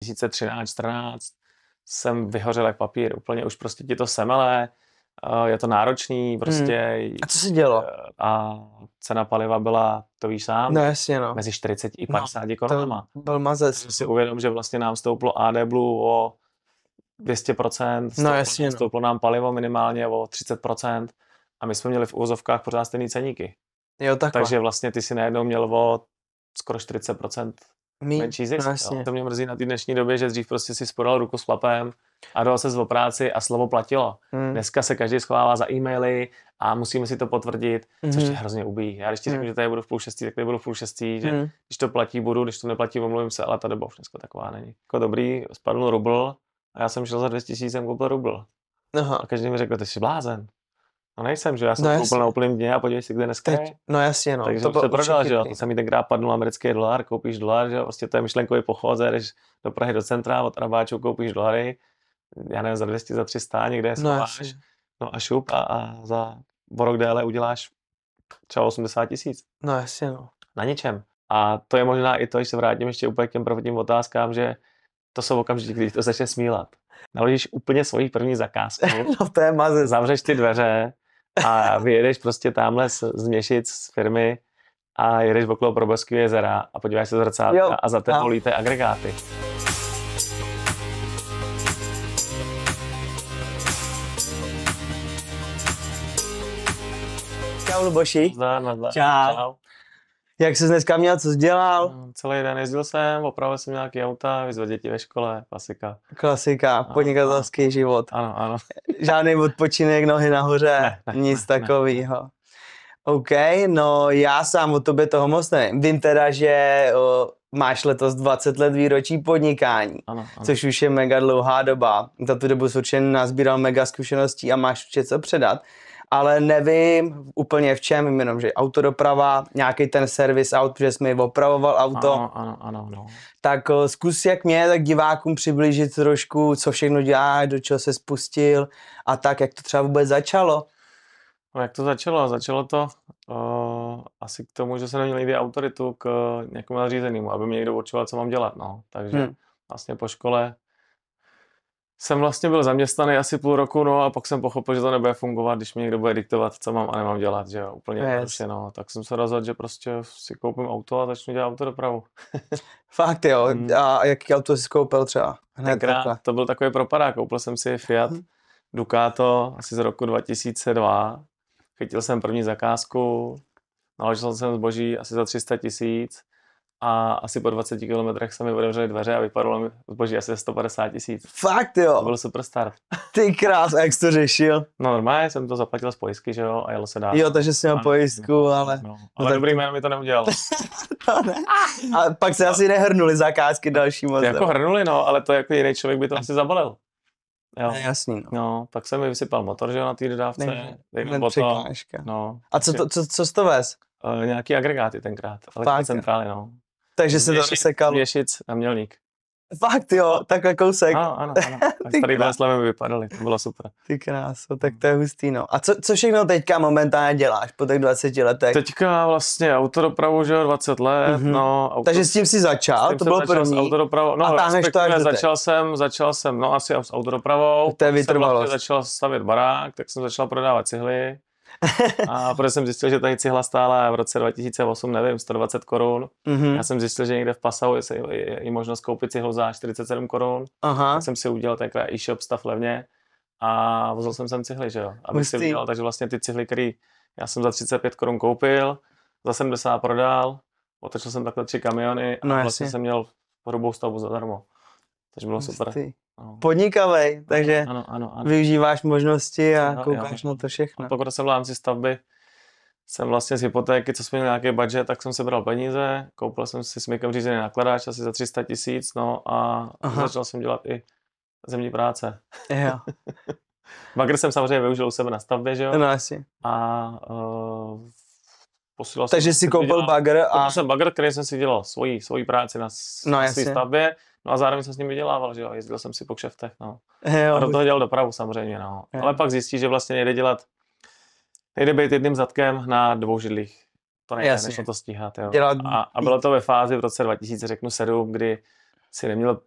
2013-14 jsem vyhořel jak papír, úplně už prostě ti to semele, je to náročný prostě. A co se dělo? A cena paliva byla, to víš sám, No jasně, no. mezi 40 i 50 korunama. To byl mazec. Takže si uvědom, že vlastně nám stouplo AD Blue o 200%, No jasně, no. stouplo nám palivo minimálně o 30% a my jsme měli v úvozovkách pořád stejný ceníky. Jo, takhle. Takže vlastně ty si najednou měl o skoro 40% menší zisk. No, to mě mrzí na té dnešní době, že dřív prostě si spodal ruku s chlapem a dal se o práci a slovo platilo. Dneska se každý schovává za e-maily a musíme si to potvrdit, což je hrozně ubíjí. Já když ti řeknu, že tady budu v 5:30, tak tady budu v 5:30, že když to platí, budu, když to neplatí, omluvím se, ale ta doba už dneska taková není. Jako dobrý, spadl rubl a já jsem šel za 200 000, jsem koupil rubl. Aha. A každý mi řekl, ty jsi blázen. No nejsem, že já jsem koupil na úplným dně a podívej si, kde dneska je. No jasně, no. Takže to se prodal, že jo, to se mi tenkrát padnul americký dolar, koupíš dolar, že jo, prostě to je myšlenkový pochod, jdeš do Prahy do centra, od Arabáčů koupíš dolary, já nevím, za 200, za 300, někde je schováš, no a šup a za rok déle uděláš třeba 80 000. No jasně, no. Na ničem. A to je možná i to, když se vrátím ještě úplně k těm prvním otázkám, že to jsou okamžitě, když to začne smílat. Naložíš úplně svoji první zakázku, no to je maze. Zavřeš ty dveře a vyjedeš prostě tamhle z Měšic, z firmy a jedeš okolo Probovského jezera a podíváš se z zrcátka a za tebou lítají agregáty. Čau, Luboši. Nazdar. Čau. Jak jsi dneska měl, co jsi dělal? Celý den jezdil jsem, opravil jsem nějaký auta, vyzvedl děti ve škole, Klasika, podnikatelský život. Ano. Žádný odpočinek, nohy nahoře, nic takového. OK, no já sám o tobě toho moc nevím. Vím teda, že máš letos 20 let výročí podnikání, ano. Což už je mega dlouhá doba. Za tu dobu jsi určitě nazbíral mega zkušeností a máš určitě co předat. Ale nevím úplně v čem, vím jenom, že autodoprava, nějaký ten servis aut, protože jsi mi opravoval auto. Ano. Tak zkus jak mě, tak divákům přiblížit trošku, co všechno děláš, do čeho se spustil a tak, jak to třeba vůbec začalo. No, jak to začalo? Začalo to asi k tomu, že jsem neměl nikdy autoritu k někomu nadřízenému, aby mě někdo určoval, co mám dělat. No. Takže vlastně po škole jsem vlastně byl zaměstnaný asi půl roku, no a pak jsem pochopil, že to nebude fungovat, když mi někdo bude diktovat, co mám a nemám dělat, že jo, úplně jednoduše, no. Tak jsem se rozhodl, že prostě si koupím auto a začnu dělat autodopravu. Fakt jo, a jaký auto jsi koupil třeba? Tenkrát to byl takový propadák, koupil jsem si Fiat Ducato asi z roku 2002, chytil jsem první zakázku, naložil jsem zboží asi za 300 000 a asi po 20 kilometrech se mi otevřely dveře a vypadalo mi zboží asi za 150 000. Fakt jo? To byl super start. Ty krás, a jak jsi to řešil? No normálně jsem to zaplatil z pojistky, že jo, a jelo se dál. Jo, takže jsi měl pojistku, ale... No, ale dobrý jméno mi to neudělal. To ne. A pak se asi nehrnuli zakázky další moc. Jako hrnuli, no, ale to jako jiný člověk by to asi zabalil. Jo. Jasný, no. No, pak se mi vysypal motor, že jo, na té dodávce. No. A co jsi to vez? Nějaký agregáty tenkrát, ale centrály, no. Takže se to rozsekalo. Měšic a Mělník. Fakt jo, takhle kousek. Ano. A tady Boleslavi vypadaly, to bylo super. Ty kráso, tak to je hustý, no. A co všechno teďka momentálně děláš po těch 20 letech? Teďka vlastně autodopravu, že jo, 20 let, no. Takže s tím si začal, to bylo první. Autodopravou, no, začal jsem, no asi s autodopravou. To je vytrvalost. Jsem začal stavět barák, tak jsem začal prodávat cihly. A protože jsem zjistil, že tady cihla stála v roce 2008, nevím, 120 korun. Já jsem zjistil, že někde v Passau je možnost koupit cihlu za 47 korun. Tak jsem si udělal takhle e-shop stav levně a vozil jsem sem cihly, že jo. Abych si udělal, takže vlastně ty cihly, které já jsem za 35 korun koupil, za 70 prodal, otočil jsem takhle 3 kamiony a vlastně jsem měl hrubou stavbu zadarmo. Takže bylo super. Podnikavej, takže ano. využíváš možnosti a koukáš na to všechno. A pokud jsem v rámci stavby, jsem vlastně z hypotéky, co jsme měli nějaký budget, tak jsem sebral peníze, koupil jsem si smykem řízený nakladáč asi za 300 000, no a začal jsem dělat i zemní práce. Jo. Bagr jsem samozřejmě využil u sebe na stavbě, že jo? No asi. A posílal jsem... Takže si koupil bagr a... Koupil jsem bagr, který jsem si dělal svoji práci na své stavbě. No a zároveň jsem s ním vydělával, že jo, jezdil jsem si po kšeftech, no. Jo, a do toho dělal dopravu samozřejmě, no. Ale pak zjistí, že vlastně nejde být jedným zadkem na 2 židlích. To nejde, než to stíhat, jo. A bylo to ve fázi v roce 2007, kdy si neměl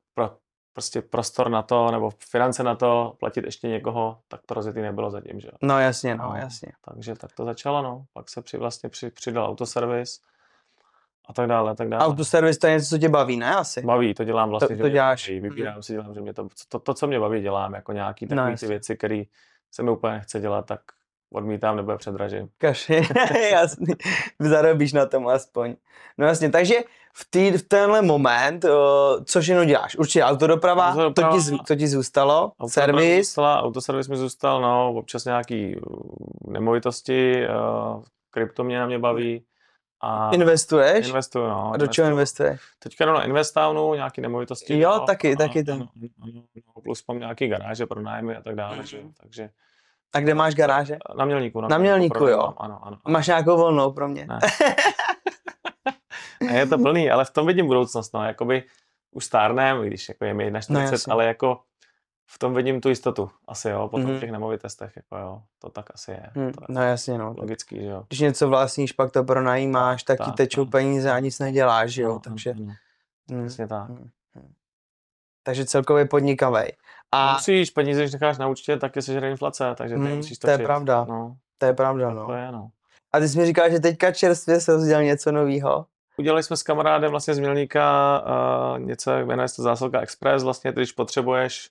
prostě prostor na to, nebo finance na to, platit ještě někoho, tak to rozjetý nebylo zatím, že jo. No jasně, jasně. Takže tak to začalo, no. Pak se přidal autoservis a tak dále, tak dále. Autoservis to je něco, co tě baví, ne asi? Baví, to dělám vlastně, to děláš. Vybírám si, dělám, že mě to, co mě baví, dělám, jako nějaký takový ty věci, které se mi úplně nechce dělat, tak odmítám nebo je předražím. Kaši, jasný, zarobíš na tom aspoň. No jasně, takže v tenhle moment, co všechno děláš? Určitě autodoprava, to ti zůstalo, servis. Autoservis mi zůstal, no, občas nějaký nemovitosti, kryptoměna mě baví. A investuješ? Investuju, no. A do čeho investuješ? Teďka na Investownu, nějaký nemovitosti. Jo, taky to. Plus mám nějaký garáže pro nájmy a tak dále, takže. A kde máš garáže? Na Mělníku. Na Mělníku, jo. Ano. Máš nějakou volnou pro mě? Ne. Je to plný, ale v tom vidím budoucnost, no, jakoby už stárnem, když jako je mi 41, ale jako v tom vidím tu jistotu, asi jo, potom v těch nemovitostech, jako jo, to tak asi je. No jasně, no. Logický, že jo. Když něco vlastníš, pak to pronajímáš, tak ti tečou peníze a nic neděláš, že jo, takže. Přesně tak. Takže celkově podnikavej. A musíš peníze, když necháš na účtě, tak je sežere inflace, takže musíš to je pravda. No. To je pravda, no. To je, no. A ty jsi mi říkal, že teďka čerstvě se rozdělal něco novýho. Udělali jsme s kamarádem vlastně z Mělníka něco, jmenuje se to zásilka Express, vlastně když potřebuješ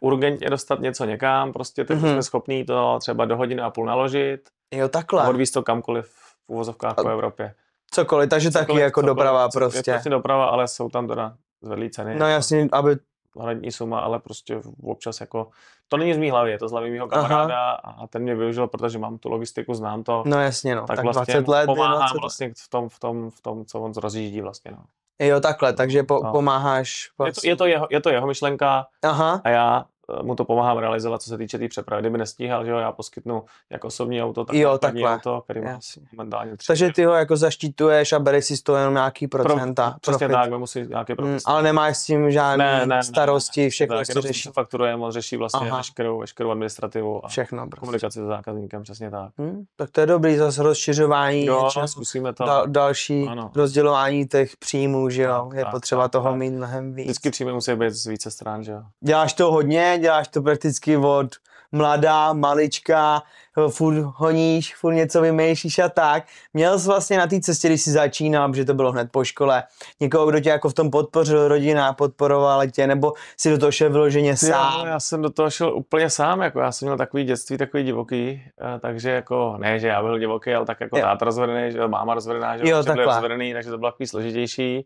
urgentně dostat něco někam, prostě teď jsme schopní to třeba do hodiny a půl naložit. Jo, takhle. Odvízt to kamkoliv v uvozovkách po Evropě. Cokoliv, takže taky jako doprava prostě. Je prostě doprava, ale jsou tam teda zvedlý ceny. No jasně, aby hradní suma, ale prostě občas jako, to není z mý hlavy, je to z hlavy mýho kamaráda a ten mě využil, protože mám tu logistiku, znám to. No jasně, no, tak vlastně 20 let. Pomáhám 20 vlastně v tom, co on rozjíždí vlastně, no. Jo, takhle, takže pomáháš. Vlastně. Je to jeho myšlenka. Aha. A já mu to pomáhám realizovat, co se týče té přepravy. Kdyby nestíhal, že jo, já poskytnu jak osobní auto, tak nákladní auto, který má momentálně 3. Takže ty ho jako zaštítuješ a bereš si z toho jenom nějaký procenta. Přesně tak, musí nějaký profit. Ale nemáš s tím žádné starosti, všechno si řeší. Fakturuje, on řeší vlastně veškerou administrativu a všechno, komunikaci s zákazníkem, přesně tak. Tak to je dobrý, zase rozšiřování, zkusíme to. Další rozdělování těch příjmů, že jo, je potřeba toho mít mnohem víc. Vždycky příjmy musí být z více stran, že jo. Děláš to hodně, děláš to prakticky od mladá, malička, furt honíš, furt něco vymýšlíš a tak. Měl jsi vlastně na té cestě, když jsi začínal, protože to bylo hned po škole, někoho, kdo tě jako v tom podpořil, rodina podporovala tě, nebo si do toho šel vyloženě sám? Já jsem do toho šel úplně sám, jako já jsem měl takový dětství, takový divoký, takže jako, ne, že já byl divoký, ale tak jako táta rozvedený, že máma rozvedená, že byli rozvedený, takže to bylo takový složitější.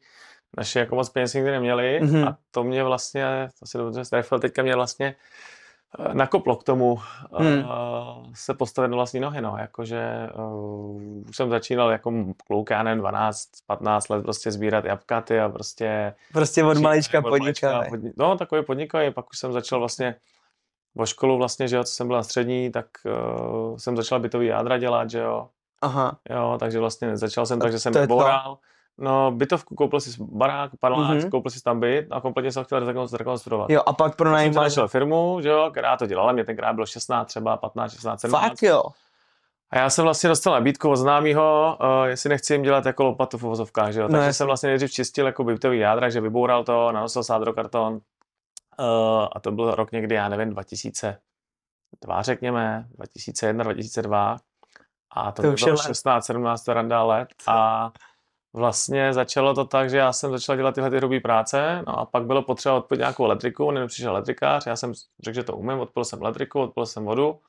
Naši jako moc peněz nikdy neměli a to mě vlastně, to si dobře strefil, teďka mě vlastně nakoplo k tomu se postavit na vlastní nohy, no, jakože už jsem začínal jako kluk, já nevím, 12-15 let prostě sbírat jabkaty a prostě od malička podnikal. No, takový podnikavý, pak už jsem začal vlastně o školu vlastně, že jo, co jsem byl na střední, tak jsem začal bytový jádra dělat, že jo. Aha. Jo, takže vlastně začal jsem tak, že jsem boural. No, bytovku, koupil si barák, panelák, koupil si tam byt a kompletně jsem chtěl rekonstruovat. Jo, a pak pronajímal. Jsem začal firmu, že jo, která to dělala, mě tenkrát bylo 16, třeba 15, 16, 17. Fakt jo. A já jsem vlastně dostal nabídku od známýho, jestli nechci jim dělat jako lopatu v uvozovkách, že jo. Takže jsem vlastně nejdřív čistil jako bytový jádra, že vyboural to, nanosil sádrokarton. A to byl rok někdy, já nevím, 2002, řekněme, 2001, 2002. A to bylo 16, 17 randa let. A vlastně začalo to tak, že já jsem začal dělat tyhle hrubé práce, no a pak bylo potřeba odpojit nějakou elektriku, on přišel elektrikář, já jsem řekl, že to umím, odpojil jsem elektriku, odpojil jsem vodu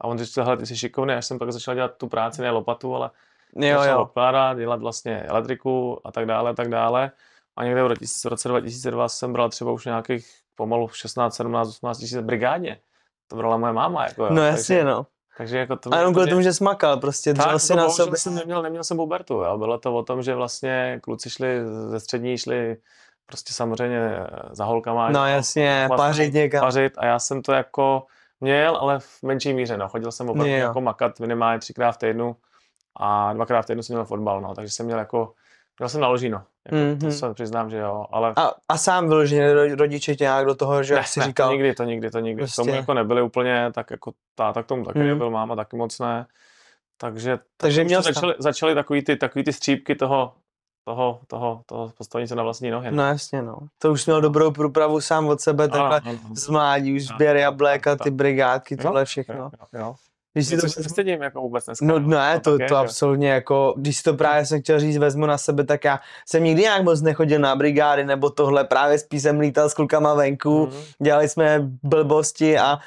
a on říkal, hele, ty jsi šikovný, až jsem pak začal dělat tu práci, ne lopatu, ale začal odkládat, dělat vlastně elektriku a tak dále. A někde v roce 2002 jsem bral třeba už nějakých pomalu 16, 17, 18 tisíc brigádě. To brala moje máma, jako jo. No jasně, no. Takže jako to a jenom kvůli tomu, že smakal, prostě dřel si na sobě. Neměl jsem Bubertu, jo. Bylo to o tom, že vlastně kluci šli ze střední, šli prostě samozřejmě za holkama. No jasně, pařit někam. Pařit a já jsem to jako měl, ale v menší míře, no. Chodil jsem opravdu jako makat minimálně 3krát v týdnu a 2krát v týdnu jsem měl fotbal, no. Takže jsem měl jsem naložíno. Jako, to se přiznám, že jo, ale... A sám vyloženě rodiče tě nějak do toho, že si říkal... To nikdy. Prostě... K tomu jako nebyli úplně, tak jako táta k tomu taky nebyl, máma taky moc ne. Takže měl začaly takový ty střípky toho toho postavení se na vlastní nohy. No jasně, no. To už měl dobrou průpravu sám od sebe, takhle z mládí, už sběr jablek a ty brigádky, tohle všechno. Jo. Když si to stydím jako vůbec dneska. No ne, to absolutně jako, když si to právě jsem chtěl říct, vezmu na sebe, tak já jsem nikdy nějak moc nechodil na brigády nebo tohle, právě spíš jsem lítal s klukama venku, dělali jsme blbosti a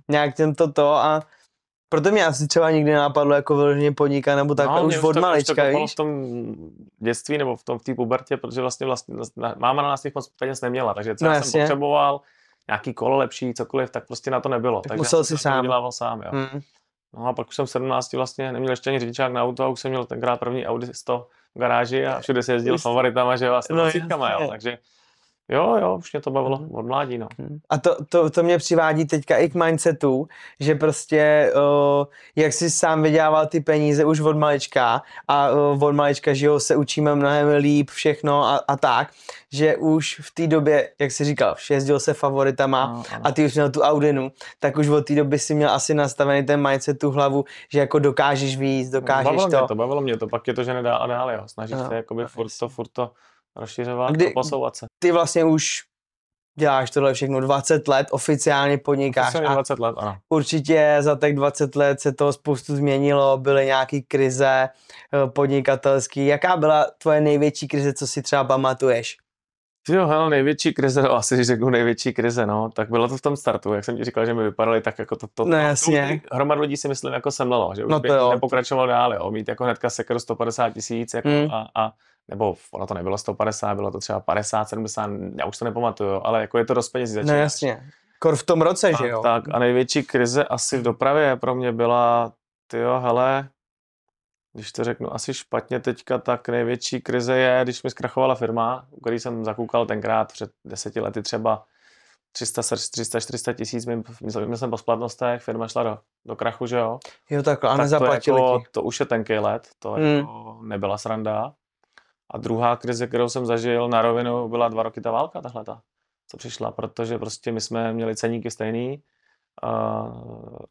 nějak to a proto mě asi třeba nikdy napadlo jako vyloženě podnikat nebo takhle už od malička, víš? V tom dětství nebo v té pubertě, protože vlastně máma na nás těch moc peněz neměla, takže třeba jsem potřeboval nějaký kolo lepší, cokoliv, tak prostě na to nebylo. Tak musel si sám. Dělával sám, jo. No a pak už jsem v 17 vlastně neměl ještě ani řidičák na auto a už jsem měl tenkrát první Audi 100 v garáži a všude si jezdil favoritama, že jo, a s vlastítkama, jo, takže jo, už mě to bavilo od mládí, no. A to mě přivádí teďka i k mindsetu, že prostě, jak jsi sám vydělával ty peníze už od malička a od malička, že jo, se učíme mnohem líp všechno a tak, že už v té době, jak jsi říkal, jezdil se favoritama a ty už měl tu Audinu, tak už od té doby si měl asi nastavený ten mindset, tu hlavu, že jako dokážeš víc, dokážeš Bavilo mě to, pak je to, že nedá a dál, jo, snažíš se jakoby furt to rozšiřovat a posouvat se. Ty vlastně už děláš tohle všechno 20 let, oficiálně podnikáš. 20 let, ano. Určitě za těch 20 let se toho spoustu změnilo, byly nějaký krize podnikatelský. Jaká byla tvoje největší krize, co si třeba pamatuješ? Jo, hele, největší krize, no asi řeknu největší krize, no, tak bylo to v tom startu, jak jsem ti říkal, že mi vypadaly tak jako to. No jasně. Hromadu lidí si myslím jako semlelo, že už no bych nepokračoval dál, jo, mít jako hnedka sekeru 150 000 jako nebo ono to nebylo 150, bylo to třeba 50, 70, já už to nepamatuju, ale jako je to dost peněz začínáš. No jasně, kor v tom roce, že jo. Tak a největší krize asi v dopravě pro mě byla, hele, když to řeknu asi špatně teďka, tak největší krize je, když mi zkrachovala firma, u který jsem zakoukal tenkrát před 10 lety třeba 300-400 tisíc, měl jsem po splatnostech, firma šla do krachu, že jo. Jo, takhle, a nezaplatili ti. To už je tenký let, to jako nebyla sranda. A druhá krize, kterou jsem zažil na rovinu, byla 2 roky ta válka, co přišla, protože prostě my jsme měli ceníky stejný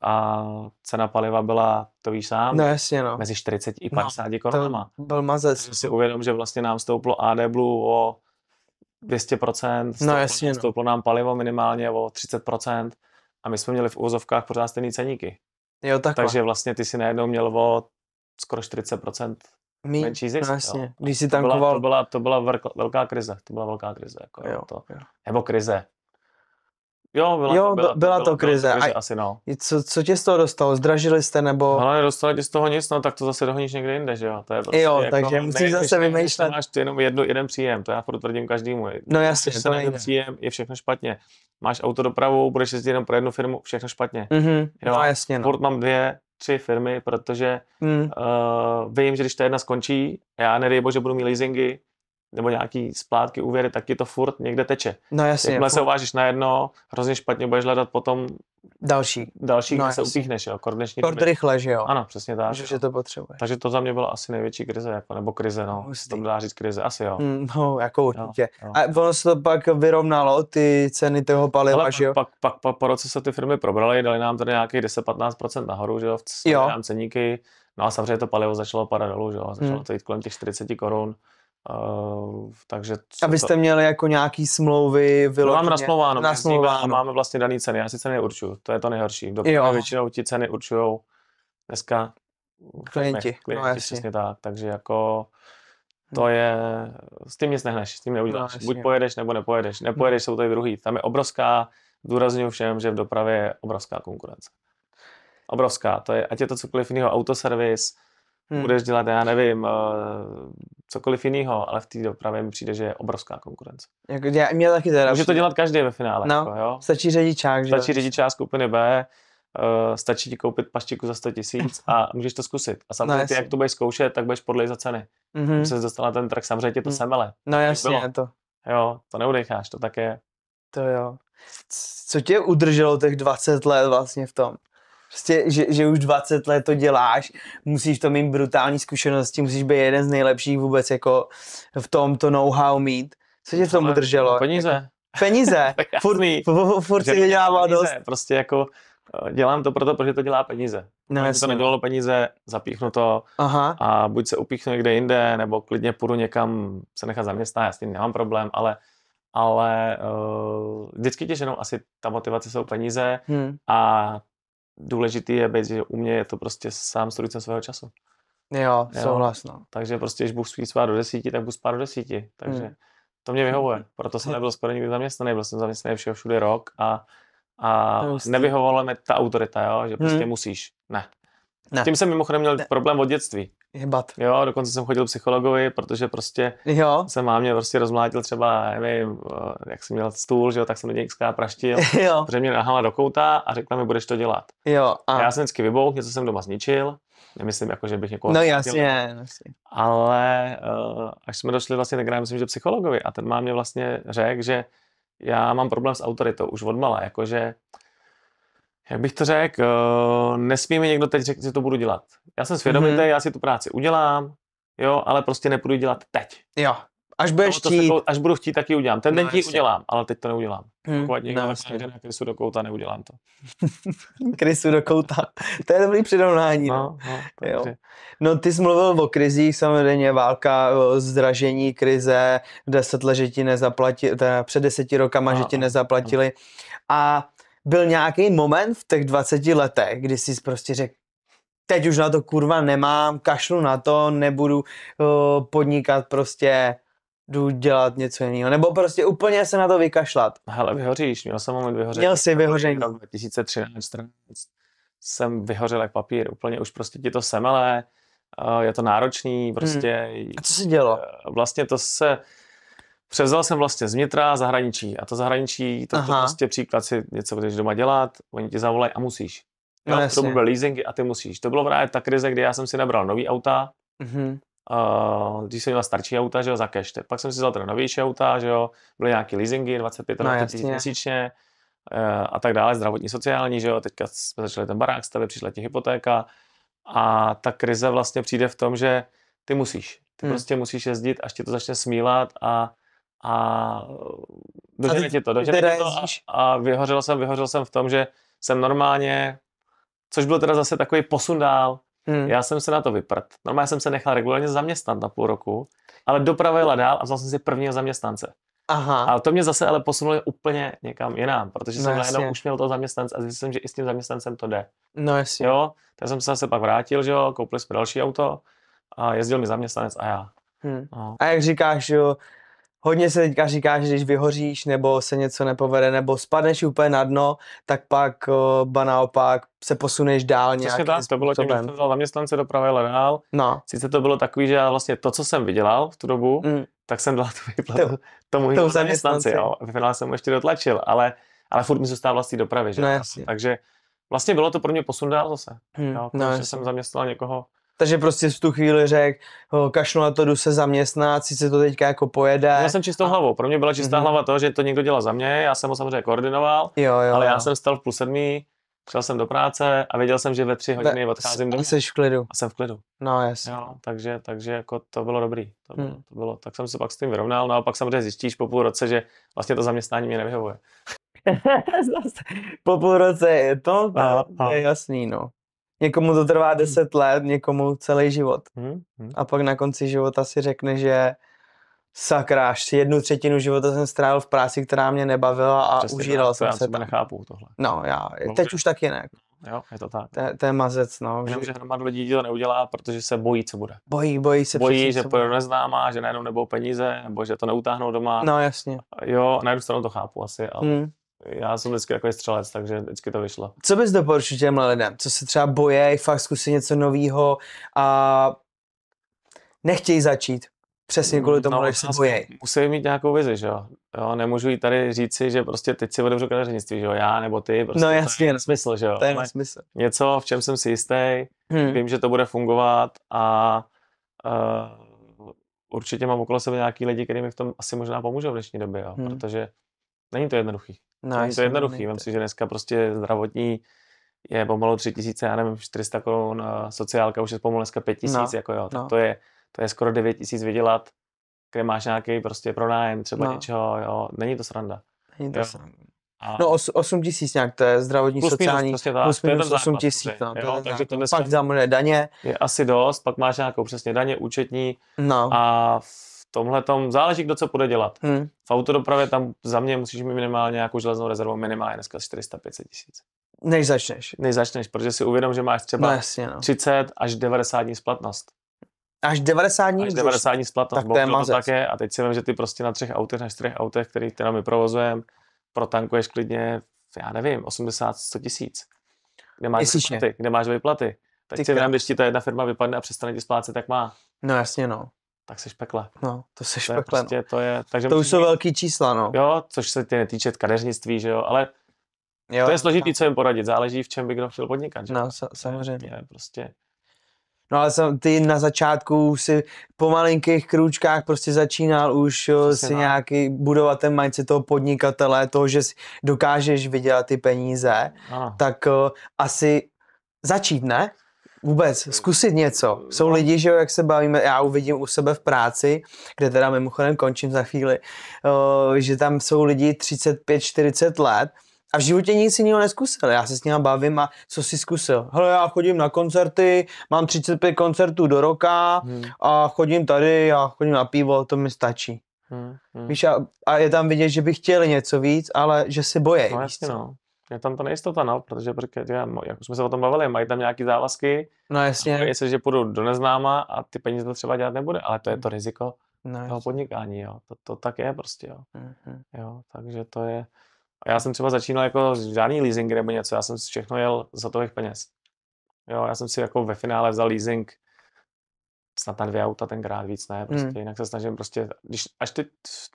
a cena paliva byla, to víš sám, no jasně, no. mezi 40 i 50 korunama. To byl mazec. Takže si uvědom, že vlastně nám stouplo AD Blue o 200%, no jasně, stouplo nám palivo minimálně o 30% a my jsme měli v úvozovkách pořád stejný ceníky. Jo, takhle. Takže vlastně ty si najednou měl o skoro 40% menší zisk. No jasně, když si tankoval. To byla velká krize, jako jo. Nebo krize. Jo, byla to krize. Asi no. Co tě z toho dostalo? Zdražili jste nebo? Ale nedostali tě z toho nic, no tak to zase dohoníš někde jinde, že jo. To je prostě jo, takže musíš zase vymýšlet. Máš ty jenom jeden příjem, to já furt tvrdím každému. No jasně, to nejde. Příjem je všechno špatně. Máš autodopravu, budeš jezdit jenom pro jednu firmu, všechno špatně. Jo, no jasně. Furt mám 2, 3 firmy, protože vím, že když ta jedna skončí, já nedej bože budu mít leasingy, nebo nějaký splátky, úvěry, tak ti to furt někde teče. No jasně. Jakmile se uvážíš na jedno, hrozně špatně budeš hledat potom další kde se upíchneš, jo, kort rychle, že jo. Ano, přesně tak. Že to potřebuješ. Takže to za mě byla asi největší krize, jako, nebo krize, no. To dá říct krize, asi jo. No, jako určitě. Jo. A ono se to pak vyrovnalo, ty ceny toho paliva, že jo? Pak po roce se ty firmy probraly, dali nám tady nějakých 10-15% nahoru, že jo, nám ceníky. No a samozřejmě to palivo začalo padat dolů, že jo, začalo to jít kolem těch 40 korun. Takže a vy jste měli jako nějaký smlouvy vyloženě? Máme nasmlouváno. Máme vlastně daný ceny, já si ceny neurčuju, to je to nejhorší. Většinou ti ceny určujou dneska klienti no, přesně tak, takže jako to je, s tím nic nehneš, s tím neuděláš, buď pojedeš nebo nepojedeš, jsou tady druhý, tam je obrovská, důrazňuji všem, že v dopravě je obrovská konkurence. Obrovská, to je, ať je to cokoliv jiného, autoservis, budeš dělat, já nevím, cokoliv jiného, ale v té dopravě mi přijde, že je obrovská konkurence. Mě taky teda. Může to dělat každý ve finále. No, jako, jo? Stačí řidičák. Stačí řidičák skupiny B, stačí ti koupit paštiku za 100 000 a můžeš to zkusit. A samozřejmě ty, jak to budeš zkoušet, tak budeš podlej za ceny. Když se dostal na ten trh, samozřejmě tě to semele. No jasně, to. Jo, to neudecháš, to tak je. To jo. Co tě udrželo těch 20 let vlastně v tom? Prostě, že už 20 let to děláš, musíš to mít brutální zkušenosti, musíš být jeden z nejlepších vůbec jako v tom to know-how mít. Co tě v tom udrželo? Peníze. Peníze? Furt si vydělával dost. Prostě jako Dělám to proto, protože to dělá peníze. No, Kdyby to nedělalo peníze, zapíchnu to a buď se upíchnu někde jinde, nebo klidně půjdu někam se nechat zaměstnat, já s tím nemám problém, ale vždycky tě ženou asi ta motivace jsou peníze a důležitý je být, že u mě je to prostě sám strůjcem svého času. Jo, souhlasno. Takže prostě, když budu spát do 10, tak budu spát do 10. Takže to mě vyhovuje. Proto jsem nebyl skoro nikdy zaměstnaný. Byl jsem zaměstnaný všeho všude rok a nevyhovovala mi ta autorita, jo? Že prostě musíš. Ne. S tím jsem mimochodem měl problém od dětství. Jebat. Jo, dokonce jsem chodil psychologovi, protože prostě jsem mámě prostě rozmlátil třeba, nevím, jak jsem měl stůl, že jo, tak jsem do něj xkrát praštil, protože mě nahala do kouta a řekla mi, budeš to dělat. Jo. A já jsem vždycky vybouch, něco jsem doma zničil, nemyslím jako, že bych někoho... No jasně. Ale až jsme došli vlastně tenkrát, myslím, že psychologovi a ten má mě vlastně řekl, že já mám problém s autoritou už odmala, jakože jak bych to řekl, nesmí mi někdo teď řekl, že to budu dělat. Já jsem svědomitý, já si tu práci udělám, jo, ale prostě nepůjdu dělat teď. Jo, až budeš chtít. Až budu chtít, tak ji udělám. Ten den ji udělám, ale teď to neudělám. Pokud někdo jde na krysu do kouta, neudělám to. Krysu do kouta, to je dobrý přirovnání. No ty jsi mluvil o krizích, samozřejmě válka, zdražení, krize, 10 let, že ti nezaplatili, před 10 rokama, že ti nezaplatili. A byl nějaký moment v těch 20 letech, kdy jsi prostě řekl, teď už na to kurva nemám, kašlu na to, nebudu podnikat, prostě jdu dělat něco jiného, nebo prostě úplně se na to vykašlat. Hele, vyhoříš, měl jsem moment vyhoření. Měl jsi vyhoření. 2013-2014 jsem vyhořel jak papír, úplně už prostě ti to semele, je to náročný, prostě. A co se dělo? Vlastně převzal jsem vlastně z vnitra zahraničí a to zahraničí, to prostě příklad si něco budeš doma dělat, oni ti zavolají a musíš. Jo, to byly leasingy a ty musíš. To bylo právě ta krize, kdy já jsem si nabral nový auta, když jsem měl starší auta, že jo, za cash. Pak jsem si vzal teda novější auta, že jo, byly nějaký leasingy, 25 tisíc měsíčně a tak dále, zdravotní, sociální, že jo, teďka jsme začali ten barák stavět, přišla ti hypotéka a ta krize vlastně přijde v tom, že ty musíš. Ty prostě musíš jezdit, až ti to začne smílat a dožene ti to a vyhořel jsem v tom, že jsem normálně, což byl teda zase takový posun dál, já jsem se na to vyprt. Normálně jsem se nechal regulárně zaměstnat na půl roku, ale doprava jela dál a vzal jsem si prvního zaměstnance. A to mě zase ale posunulo úplně někam jinam, protože jsem najednou už měl toho zaměstnance a zjistil jsem, že i s tím zaměstnancem to jde. No jasně. Jo, tak jsem se zase pak vrátil, že jo, koupili jsme další auto a jezdil mi zaměstnanec a já. A jak říkáš, jo, hodně se teďka říká, že když vyhoříš, nebo se něco nepovede, nebo spadneš úplně na dno, tak pak ba naopak se posuneš dál nějakým způsobem. To bylo tím, že jsem vzal zaměstnance, doprava jela dál. No. Sice to bylo takový, že já vlastně to, co jsem vydělal v tu dobu, tak jsem dal tu výplatu tomu zaměstnanci. Jo. V finále jsem mu ještě dotlačil, ale furt mi zůstával vlastní dopravy. Že? No, takže vlastně bylo to pro mě posun dál zase. Jo, protože jsem zaměstnal někoho. Takže prostě v tu chvíli řekl, kašlu na to, jdu se zaměstnat, sice to teďka jako pojede. Já jsem čistou hlavou. Pro mě byla čistá hlava to, že to někdo dělal za mě, já jsem ho samozřejmě koordinoval, ale já jsem vstal v 6:30, šel jsem do práce a věděl jsem, že ve 3 hodiny odcházím domů. A jsi v klidu. A jsem v klidu. No jasně. Jo, takže jako to bylo dobrý. To bylo, tak jsem se pak s tím vyrovnal, no a pak samozřejmě zjistíš po půl roce, že vlastně to zaměstnání mě nevyhovuje. Po půl roce je to je jasný, no. Někomu to trvá 10 let, někomu celý život. A pak na konci života si řekne, že sakra, až 1/3 života jsem strávil v práci, která mě nebavila a přesně užíral jsem se. Já nechápu tohle. No, teď už taky ne. Jo, je to tak. To je mazec, no. Že hromadu lidí to neudělá, protože se bojí, co bude. Bojí se. Bojí, že půjde do neznámá, že najednou nebudou peníze, nebo že to neutáhnou doma. No, jasně. Jo, na jednu stranu to chápu asi, ale já jsem vždycky takový střelec, takže vždycky to vyšlo. Co bys doporučil těmhle lidem, co se třeba bojí, fakt zkusit něco nového a nechtějí začít? Přesně kvůli tomu, že se bojí. Musí mít nějakou vizi, že jo? Nemůžu jí tady říci, že prostě teď si otevřu kadeřnictví, že jo? Já nebo ty, prostě no jasně, to je nesmysl, že jo? To je nesmysl. Něco, v čem jsem si jistý, vím, že to bude fungovat a určitě mám okolo sebe nějaký lidi, kteří mi v tom asi možná pomůžou v dnešní době, jo? Protože není to jednoduchý. Není to jednoduchý, vem si, že dneska prostě zdravotní je pomalu 3000, já nevím, 400 korun, sociálka už je pomalu dneska 5000, jako jo, tak to je skoro 9000 vydělat, kde máš nějaký prostě pronájem třeba něčeho, jo, není to sranda. Není to sranda. No 8 000 nějak, to je zdravotní plus sociální, minus, plus minus 8 000, no, no, takže to dneska pak samozřejmě daně. Je asi dost, pak máš nějakou přesně daně, účetní no. a v tomhletom záleží, kdo co bude dělat. V autodopravě tam za mě musíš mít minimálně nějakou železnou rezervu, minimálně dneska 400-500 tisíc. Než začneš, protože si uvědom, že máš třeba 30 až 90 dní splatnost. Až 90 dní? Až 90 dní splatnost, tak to tak je. A teď si vím, že ty prostě na 3 autech, na 4 autech, který teda my provozujeme, protankuješ klidně, já nevím, 80-100 tisíc. Kde máš výplaty. Teď si vím, když ti ta jedna firma vypadne a přestane ti splácet, tak má. No jasně, no. Tak seš pekle. No, to seš pekle, prostě, no. Takže to už jsou velký čísla, no. Jo, což se tě netýče kadeřnictví, že jo, ale jo, to je složitý, co jim poradit. Záleží, v čem by kdo chtěl podnikat, že? No, samozřejmě. Je prostě... No ale ty na začátku si po malinkých krůčkách prostě začínal už si nějaký budovat ten mindset toho podnikatele, toho, že si dokážeš vydělat ty peníze, tak asi začít, ne? Vůbec, zkusit něco. Jsou lidi, že jak se bavíme, já uvidím u sebe v práci, kde teda mimochodem končím za chvíli, že tam jsou lidi 35-40 let, a v životě nic jiného neskusil. Já se s ním bavím a co jsi zkusil? Hele, já chodím na koncerty, mám 35 koncertů do roka a chodím tady a chodím na pivo, to mi stačí. Víš, a je tam vidět, že by chtěli něco víc, ale že se bojí. No jasně, no. Je tam ta nejistota, no, protože jak už jsme se o tom bavili, mají tam nějaký závazky. No jasně. A se, že půjdou do neznáma a ty peníze to třeba dělat nebude, ale to je to riziko toho podnikání, jo. To tak je prostě, jo. Jo, takže to je... A já jsem třeba začínal jako žádný leasing nebo něco, já jsem si všechno jel z hotových peněz. Jo, já jsem si jako ve finále vzal leasing snad na 2 auta tenkrát, víc ne, prostě jinak se snažím prostě, až teď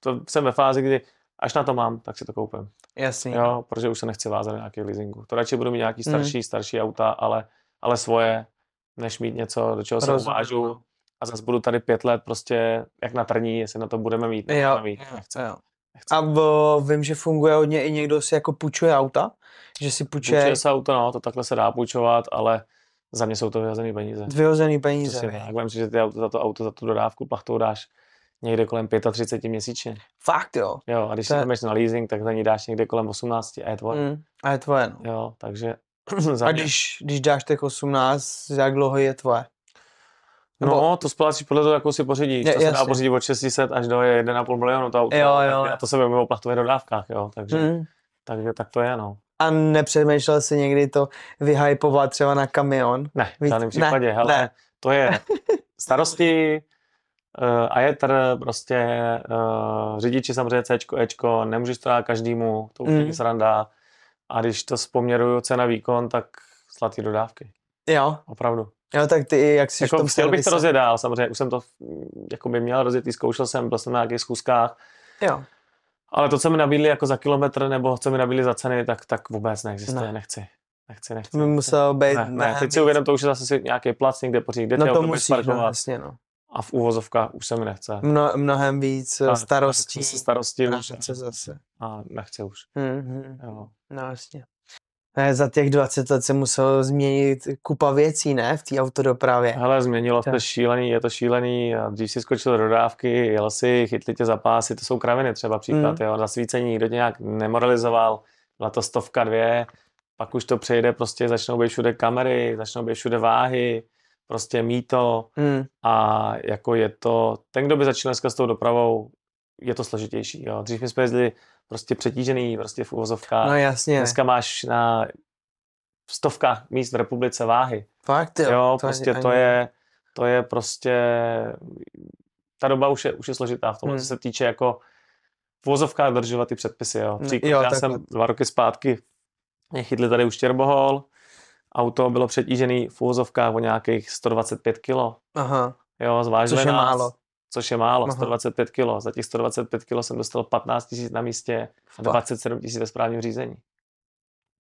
to jsem ve fázi, kdy až na to mám, tak si to koupím. Jasně. Jo, protože už se nechci vázat na nějaký leasingu. To radši budu mít nějaký starší auta, ale svoje, než mít něco, do čeho se uvážu a zase budu tady 5 let prostě jak na trní, jestli na to budeme mít. Jo. A vím, že funguje hodně i někdo si jako půjčuje auta? Že si půjčuje se auto, no, to takhle se dá půjčovat, ale za mě jsou to vyhozený peníze. Vyhozený peníze. Tak vím si, že ty auto za tu dodávku plachtou dáš někde kolem 35 měsíčně. Fakt jo? Jo, a když si jdeš na leasing, tak za ní dáš někde kolem 18 a je tvoje. A je tvoje, no. Jo, takže... A když dáš těch 18, jak dlouho je tvoje? No, to splácíš podle toho, jakou si pořídíš. To se dá pořídit od 600 až do 1,5 milionu to auto. Jo. A to se bavíme o plachtových dodávkách, jo. Takže tak to je, no. A nepřemýšlel jsi někdy to vyhypovat třeba na kamion? Ne, v žádném případě. Hele, to je starosti, ajetr, prostě řidiči samozřejmě Cčko, Ečko, nemůžeš to dát každému, to už není sranda. A když to zpoměruju cena výkon, tak zlatý dodávky. Jo. Opravdu. Jo, tak ty, jak jsi jako v tom chtěl bych to rozjedál, samozřejmě, už jsem to jako by měl rozjetý, zkoušel jsem, byl jsem na nějakých zkuskách. Jo. Ale to, co mi nabídli jako za kilometr, nebo co mi nabídli za ceny, tak vůbec neexistuje, nechci. To by muselo být... Ne, teď si uvědom, to už je zase si nějaký plac někde pořídit, kde to musíš, jasně, no. A v úvozovkách už se mi nechce. Mnohem víc starostí. Starostí už. Zase. A nechci už. Jo. No jasně. Za těch 20 let se muselo změnit kupa věcí, ne? V té autodopravě. Hele, změnilo se šílený, je to šílený. Dřív si skočil do dodávky, jel si, chytli tě za pásy, to jsou kraviny třeba příklad, jo. Zasvícení nikdo tě nějak nemoralizoval, byla to 100, 2, pak už to přejde, prostě začnou být všude kamery, začnou být všude váhy, prostě mýto a jako je to, ten, kdo by začal dneska s tou dopravou, je to složitější, jo. Dřív my jsme jezdili prostě přetížený, prostě v uvozovkách. No jasně. Dneska máš na 100 míst v republice váhy. Fakt jo. Jo, prostě to je prostě, ta doba už je složitá v tom, co se týče jako v uvozovkách dodržovat ty předpisy, jo. Já jsem 2 roky zpátky, mě chytli tady u Štěrbohol, auto bylo přetížený v uvozovkách o nějakých 125 kilo. Aha. Jo, zvážili což je nás. málo. Což je málo, 125 kg. Za těch 125 kg jsem dostal 15 000 na místě a 27 000 ve správním řízení.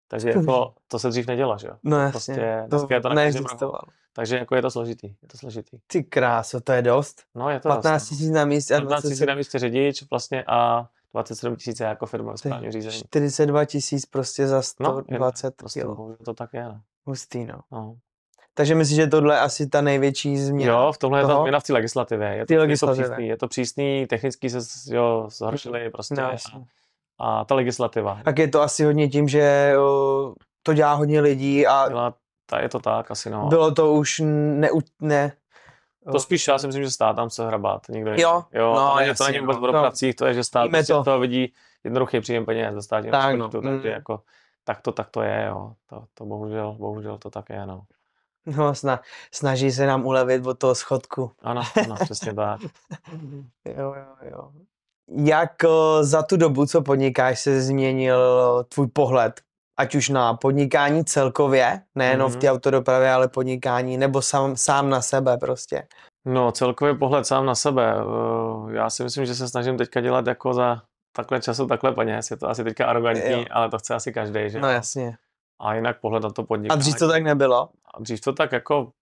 Takže jako, to se dřív nedělo, že jo? No jasně, prostě, to neexistovalo. Takže jako je to složitý. Ty kráso, to je dost. No je to 15 000 na místě a 15 000 na místě řidič vlastně a 27 000 jako firma ve správním řízení. 42 000 prostě za 120 kg. To tak je, no. Hustý, no. Takže myslíš, že tohle je asi ta největší změna? Jo, v tomhle je ta změna v té legislativě. Je to přísný, technicky se zhoršili prostě. a ta legislativa. Tak je to asi hodně tím, že to dělá hodně lidí a je to tak asi, no. bylo to už ne. To spíš já si myslím, že stát tam chce hrabat. Nikdo jo, no, to není vůbec o dopracích, to je, že stát prostě to vidí jednoduchý příjem peněz ze státního rozpočtu, takže jako tak to je, jo. To bohužel to tak je, no. No, snaží se nám ulevit od toho schodku. Ano, přesně tak. Jo. Jak za tu dobu, co podnikáš, se změnil tvůj pohled? Ať už na podnikání celkově, nejenom v té autodopravě, ale podnikání, nebo sám na sebe prostě? No, celkově pohled sám na sebe. Já si myslím, že se snažím teďka dělat jako za takhle času, takhle peněz. Je to asi teďka arrogantní, ale to chce asi každý, že? No jasně. A jinak pohled na to podnikání. A dřív to tak nebylo? A dřív to tak jako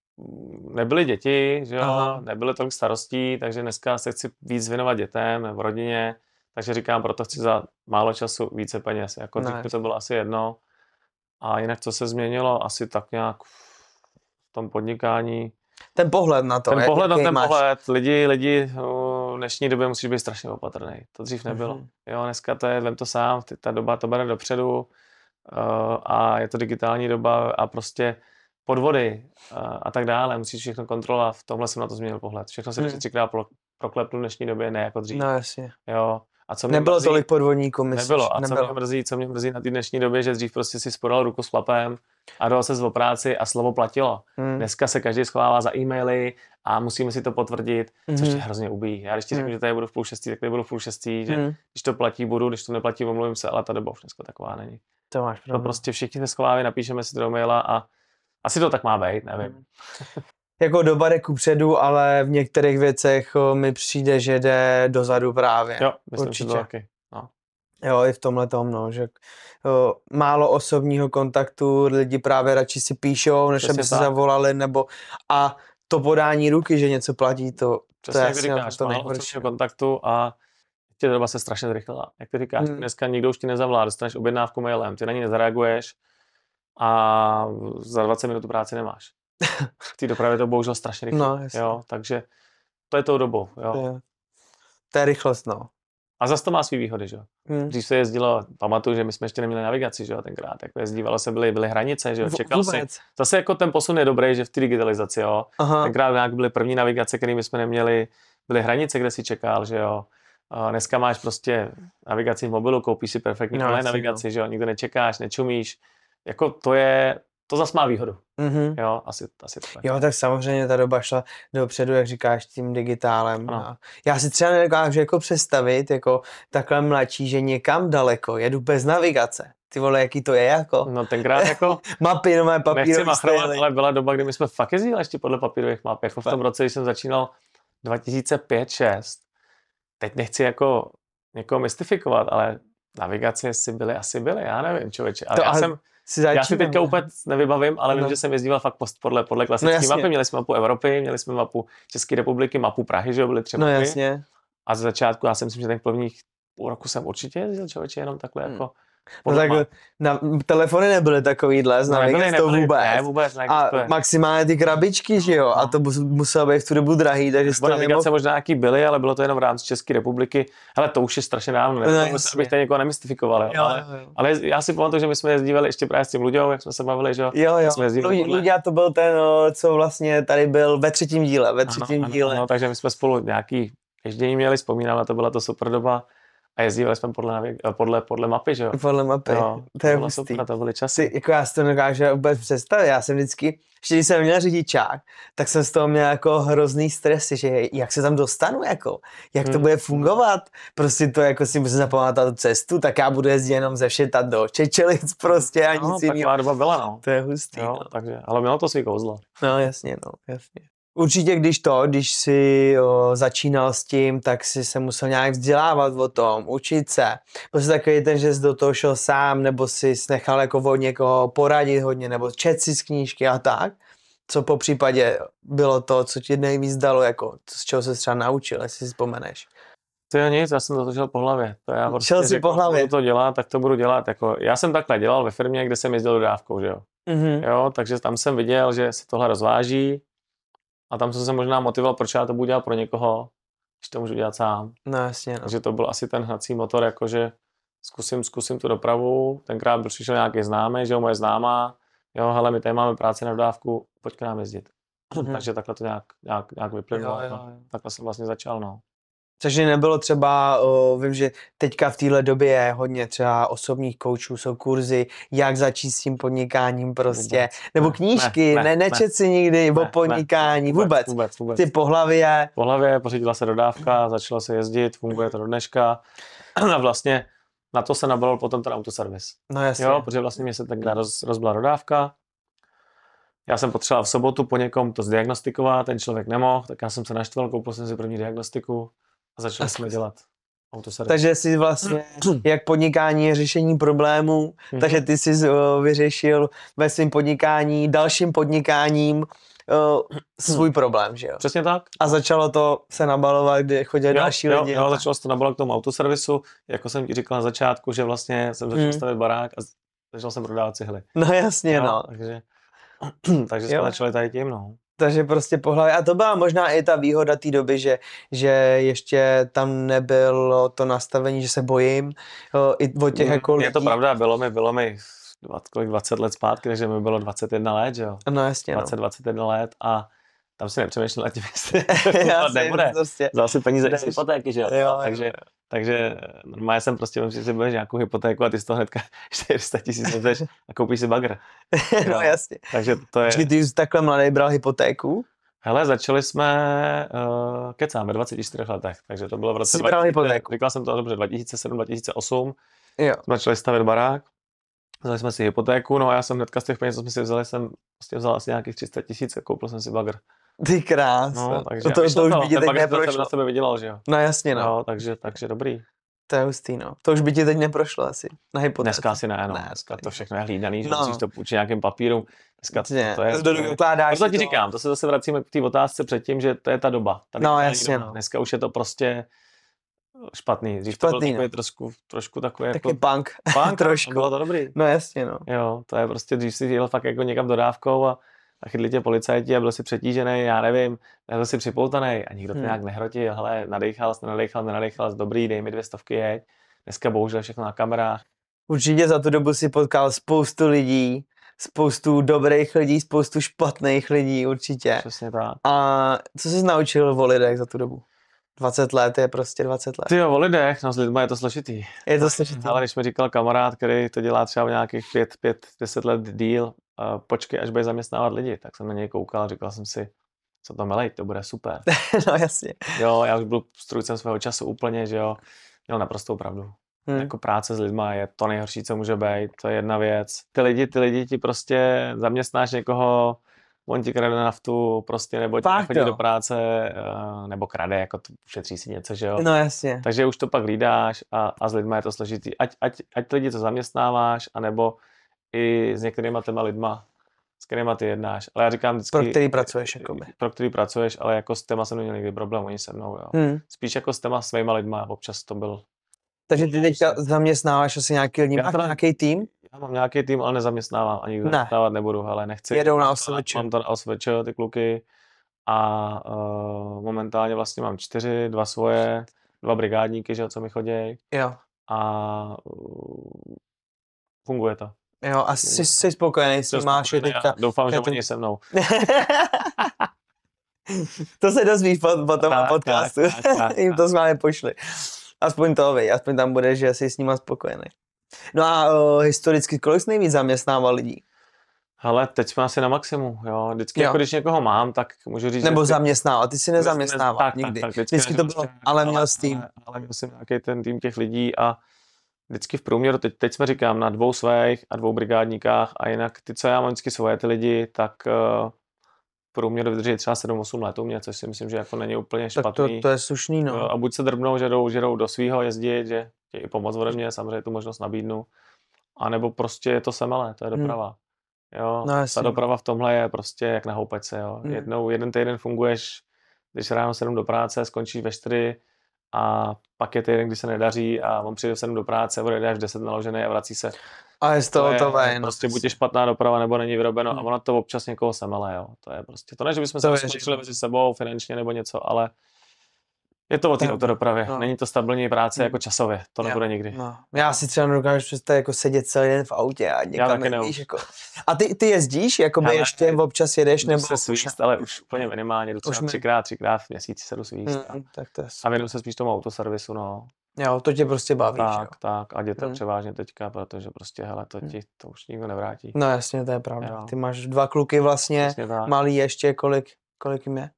nebyly děti, že jo, nebyly tolik starostí, takže dneska se chci víc věnovat dětem nebo rodině, takže říkám, proto chci za málo času více peněz. Jako dřív to bylo asi jedno. A jinak co se změnilo, asi tak nějak v tom podnikání. Ten pohled na to. Pohled. Lidi v dnešní době musí být strašně opatrný. To dřív nebylo. Jo, dneska to je, vem to sám, ta doba to bere dopředu a je to digitální doba a prostě podvody a tak dále. Musíš všechno kontrolovat. V tomhle jsem na to změnil pohled. Všechno se třikrát proklepnu v dnešní době, ne jako dřív. No jasně. Jo. A co nebylo tolik podvodníků, myslíš? Nebylo. A co mě mrzí na té dnešní době, že dřív prostě si spodal ruku s chlapem a dal se o práci a slovo platilo. Dneska se každý schovává za e-maily a musíme si to potvrdit, což je hrozně ubíjí. Já když ti řeknu, že tady budu v 5:30, tak tady budu v 5:30, že když to platí, budu, když to neplatí, omluvím se, ale ta doba už dneska taková není. To máš pravdu. To prostě všichni se schovávají, napíšeme si to do maila a asi to tak má být, nevím. Jako doba jde kupředu, ale v některých věcech mi přijde, že jde dozadu právě. Jo, myslím, určitě. Že to taky. No. Jo, i v tomhletom, no, že málo osobního kontaktu, lidi právě radši si píšou, než aby se zavolali, nebo a to podání ruky, že něco platí, to přesně, je jak říkáš, málo osobního kontaktu a tě doba se strašně zrychlila. Jak ty říkáš, dneska nikdo už ti nezavolá, dostaneš objednávku mailem, ty na ní nezareaguješ a za 20 minut práci nemáš. V té dopravě to bohužel strašně rychle. No, jo, takže to je tou dobou. Jo. To je rychlost, no. A zase to má svý výhody, že jo. Když se jezdilo, pamatuju, že my jsme ještě neměli navigaci, že jo, tenkrát. Jako jezdívalo se, byly hranice, že jo, čekal si. Zase jako ten posun je dobrý, že v té digitalizaci, jo. Tenkrát nějak byly první navigace, které my jsme neměli, byly hranice, kde si čekal, že jo. Dneska máš prostě navigaci v mobilu, koupíš si perfektní navigaci, že jo, nikdo nečekáš, nečumíš. Jako to zase má výhodu. Jo, asi tak. Jo, tak samozřejmě ta doba šla dopředu, jak říkáš, tím digitálem. Já si třeba nedokážu jako představit, jako takhle mladší, že někam daleko jedu bez navigace. Ty vole, jaký to je jako? No tenkrát jako... mapy, nové papíry. Nechci machrovat, ale byla doba, kdy my jsme fakt jezdili ještě podle papírových map. Jako v tom roce, když jsem začínal 2005-2006. Teď nechci jako někoho mystifikovat, ale navigace asi byly, já nevím, člověče. Ale já si teďka úplně nevybavím, ale vím, že jsem jezdíval fakt podle klasické mapy. Měli jsme mapu Evropy, měli jsme mapu České republiky, mapu Prahy, že jo, byly 3 mapy. Jasně. A z začátku já si myslím, že ten prvních půl roku jsem určitě jezdil, člověče, jenom takhle jako... No tak telefony nebyly takovýhle, vůbec. A maximálně ty krabičky, že jo, a to muselo být v tu dobu drahý, takže to navigace možná nějaký byly, ale bylo to jenom v rámci České republiky. Hele, to už je strašně dávno, abych tady někoho nemystifikoval, ale já si pamatuju, že my jsme jezdívali ještě právě s tím Luďou, jak jsme se bavili, že jo. Luďa to byl ten, co vlastně tady byl ve třetím díle. Ano, takže my jsme spolu nějaký ježdění měli, vzpomínám, to byla to super doba. A jezdívali jsme podle mapy, že jo? Podle mapy, no, to je hustý. Super, to byly časy. Jako já si to nedokážu vůbec představit, já jsem vždycky, když jsem měl řidičák, tak jsem z toho měl jako hrozný stresy, že jak se tam dostanu, jako, jak to bude fungovat, prostě to jako si musím zapamatovat tu cestu, tak já budu jezdit jenom ze Všeta do Čečelic prostě a nic jiného. Taková doba byla, no. To je hustý, jo, takže, ale mělo to svý kouzlo. No jasně. Určitě, když jsi začínal s tím, tak si se musel nějak vzdělávat o tom, učit se. Prostě takový ten, že jsi do toho šel sám, nebo jsi nechal jako od někoho poradit hodně, nebo čet si z knížky a tak. Co po případě bylo to, co ti nejvíc dalo, jako z čeho se třeba naučil, jestli si vzpomeneš? To je nic, já jsem to šel po hlavě. To já prostě šel si po hlavě. Budu to dělat, tak to budu dělat. Jako, já jsem takhle dělal ve firmě, kde jsem jezdil dodávkou, že jo. Jo, takže tam jsem viděl, že se tohle rozváží. A tam jsem se možná motivoval, proč já to budu dělat pro někoho, když to můžu dělat sám. No jasně. No. Takže to byl asi ten hnací motor, jakože zkusím tu dopravu, tenkrát přišel nějaký známý, že jo, moje známá, jo, hele, my tady máme práci na dodávku, pojď k nám jezdit. Takže takhle to nějak vyplynulo. Takhle jsem vlastně začal, no. Takže nebylo třeba, vím, že teďka v téhle době je hodně třeba osobních koučů, jsou kurzy, jak začít s tím podnikáním prostě, vůbec. Nebo knížky, nečet si nikdy o podnikání, vůbec. Ty po hlavě. Po hlavě, pořídila se dodávka, začalo se jezdit, funguje to do dneška a vlastně na to se nabalil potom ten autoservis. No jasně. Jo, protože vlastně mě se takhle rozbila dodávka. Já jsem potřeboval v sobotu po někom to zdiagnostikovat, ten člověk nemohl, tak já jsem se naštval, koupil jsem si první diagnostiku a začali jsme dělat autoservis. Takže jsi vlastně, jak podnikání je řešení problémů, takže ty jsi vyřešil ve svém podnikání, dalším podnikáním svůj problém, že jo? Přesně tak. A začalo to se nabalovat, kdy chodili další lidi. Jo, začalo se to nabalovat k tomu autoservisu, jako jsem ti říkal na začátku, že vlastně jsem začal stavit barák a začal jsem prodávat cihly. No jasně, no. Takže jsme začali tady tím, no. Takže prostě po hlavě. A to byla možná i ta výhoda té doby, že ještě tam nebylo to nastavení, že se bojím i od těch jako lidí. Je to pravda, bylo mi 20 let zpátky, takže mi bylo 21 let, že jo? No jasně, 21 let a tam si nepřemýšlel nad tím, jestli to nebude. Vzal si peníze z hypotéky, že jo? Takže normálně jsem prostě vím, že si budeš nějakou hypotéku a ty z toho hnedka 400 000 vezeš a koupíš si bagr. No jasně. Takže to je... Ty jsi takhle mladý bral hypotéku? Hele, začali jsme, kecám, ve 24 letech, takže to bylo v roce 2000, říkal jsem to dobře, 2007, 2008, jo. Začali stavět barák, vzali jsme si hypotéku, no a já jsem hnedka z těch peněz, co jsme si vzali, jsem vlastně vzal asi nějakých 300 000 a koupil jsem si bagr. Ty krás. No, takže to už by ti teď neprošlo. Na sebe vydělal, že jo? No jasně, no. No, takže dobrý. To je hustý, no. To už by ti teď neprošlo asi, na hypotéce. Dneska asi ne, no. Dneska to všechno je hlídaný, že musíš to půjčit nějakým papírům. Dneska to je... To ti říkám, to se zase vracíme k té otázce předtím, že to je ta doba. No jasně, no. Dneska už je to prostě špatný. Dřív to bylo takový trošku takový taky jako... punk trošku. Bylo to dobrý. No jasně, no. Jo, to je prostě, dřív si jel fakt jako někam dodávkou a chytli tě policajti a byl si přetížený, já nevím, byl si připoutaný a nikdo to nějak nehrotil, hele, nenadejchal, dobrý, dej mi 200, jeď. Dneska bohužel všechno na kamerách. Určitě za tu dobu si potkal spoustu lidí, spoustu dobrých lidí, spoustu špatných lidí, určitě. Přesně tak. A co jsi naučil o lidech za tu dobu? 20 let je prostě 20 let. Ty jo, o lidech, no s lidma je to složitý. Je to složitý. Ale když mi říkal kamarád, který to dělá třeba v nějakých 5-10 let díl, počkej, až bude zaměstnávat lidi, tak jsem na něj koukal a říkal jsem si, co to melej, to bude super. No jasně. Jo, já už byl strůjcem svého času úplně, že jo, měl naprostou pravdu. Jako práce s lidma je to nejhorší, co může být, to je jedna věc. Ty lidi ti prostě zaměstnáš někoho, on ti krade naftu, prostě, nebo ti chodí do práce, nebo krade, jako to ušetří si něco, že jo. No jasně. Takže už to pak hlídáš a s lidma je to složitý. Ať lidi to zaměstnáváš, anebo i s některýma těma lidma, s kterýma ty jednáš. Ale já říkám vždycky... Pro který pracuješ, jakoby. Pro který pracuješ, ale jako s těma jsem neměl nikdy problém, oni se mnou, jo. Spíš jako s těma svýma lidma, občas to byl... Takže ty teďka zaměstnáváš asi nějaký lidi, máš nějaký tým? Já mám nějaký tým, ale nezaměstnávám, ani zaměstnávat nebudu, ale nechci. Jedou na OSVČ. Mám to na OSVČ, ty kluky a momentálně vlastně mám 4, 2 svoje, 2 brigádníky, že, co mi chodí. Jo. A funguje to. Jo, a jsi spokojený s tím, máš je teďka. Doufám, že oni se mnou. To se dozvíš po tom podcastu. Jim to s vámi pošli. Aspoň to vej, aspoň tam bude, že jsi s nima spokojený. No a historicky, kolik jsi nejvíc zaměstnával lidí? Hele, teď jsme asi na maximu, jo. Vždycky, jako když někoho mám, tak můžu říct, nebo zaměstnával, ty jsi nezaměstnával nikdy. Tak, vždycky to bylo, ale měl s tým. Ale měl jsem nějaký ten tým těch lidí a vždycky v průměru, teď jsme říkám na 2 svých a 2 brigádníkách a jinak ty, co já mám vždycky svoje ty lidi, tak v průměru vydrží třeba 7-8 let u mě, což si myslím, že jako není úplně špatný. Tak to je slušný, no. A buď se drbnou, že jdou do svýho jezdit, že tě i pomoc ode mě, samozřejmě tu možnost nabídnu, anebo prostě je to semele, to je doprava. Jo, no, ta doprava v tomhle je prostě jak na houpačce, jo. Jeden týden funguješ, když ráno 7 do práce, skončíš ve 4 a pak je týden, kdy se nedaří a on přijde v 7 do práce, odejde až v 10 naložený a vrací se. A je z toho to ven. Prostě buď je špatná doprava, nebo není vyrobeno a ono to občas někoho semele, jo. To je prostě, to ne, že bychom se skončili mezi sebou finančně nebo něco, ale Je to o té autodopravě, není to stabilní práce jako časově, to nebude nikdy. No. Já si třeba nedokážu představit jako sedět celý den v autě a někam nevíš, jako. A ty jezdíš, jakoby ještě občas jedeš, nebo? Se svíst, ale už úplně minimálně, jdu třeba třikrát v měsíci se jdu svíst. Tak to je. A věnu se spíš tomu autoservisu, no. Jo, to tě prostě baví. Tak, a dětem převážně teďka, protože prostě, hele, to už nikdo nevrátí. No jasně, to je pravda. Jo. Ty máš 2 kluky vlastně, malý ještě, kolik jim je?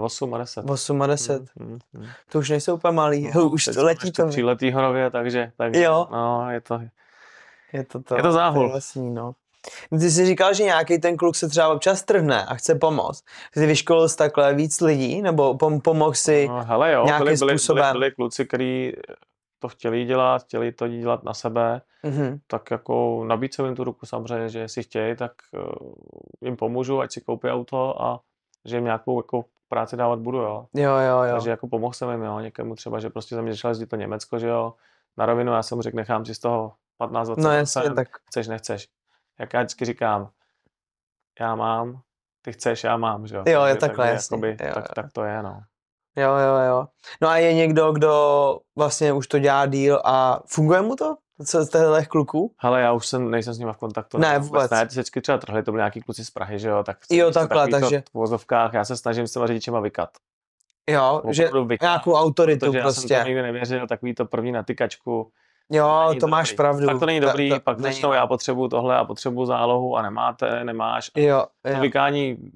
8 a 10. 8 a 10. To už nejsou úplně malý, už to letí to. 3letýho nově, takže jo. No, je to záhul. Vlastní, no. Ty jsi říkal, že nějaký ten kluk se třeba občas trhne a chce pomoct. Jsi vyškolil jsi takhle víc lidí, nebo pomohl si nějakým způsobem? Byli kluci, kteří to chtěli to dělat na sebe, tak jako nabídl jim tu ruku samozřejmě, že jestli chtějí, tak jim pomůžu, ať si koupí auto a že jim nějakou jako práci dávat budu, jo. Jo. Takže jako pomohl jsem jim, jo, někomu třeba, že prostě za mě začal jezdit to Německo, že jo. Na rovinu já jsem řekl, nechám si z toho 15-20%, no jasně, tak. Chceš, nechceš. Jak já vždycky říkám, já mám, ty chceš, já mám, že jo. Jo, je takhle, jasně. Jakoby, tak to je, no. Jo. No a je někdo, kdo vlastně už to dělá díl a funguje mu to? Co z těchto kluků? Hele, já už nejsem s nima v kontaktu. Ne, vůbec. Ne, ty se vždycky třeba trhli, to byli nějaký kluci z Prahy, že jo, tak takhle, takže v vozovkách, já se snažím s těma řidičema vykat. Jo, že nějakou autoritu prostě. Já jsem to nikdy nevěřil, takový to první na tykačku. Jo, to máš pravdu. Tak to není dobrý, pak začnou, já potřebuju tohle a potřebuju zálohu a nemáš. Jo. To vykání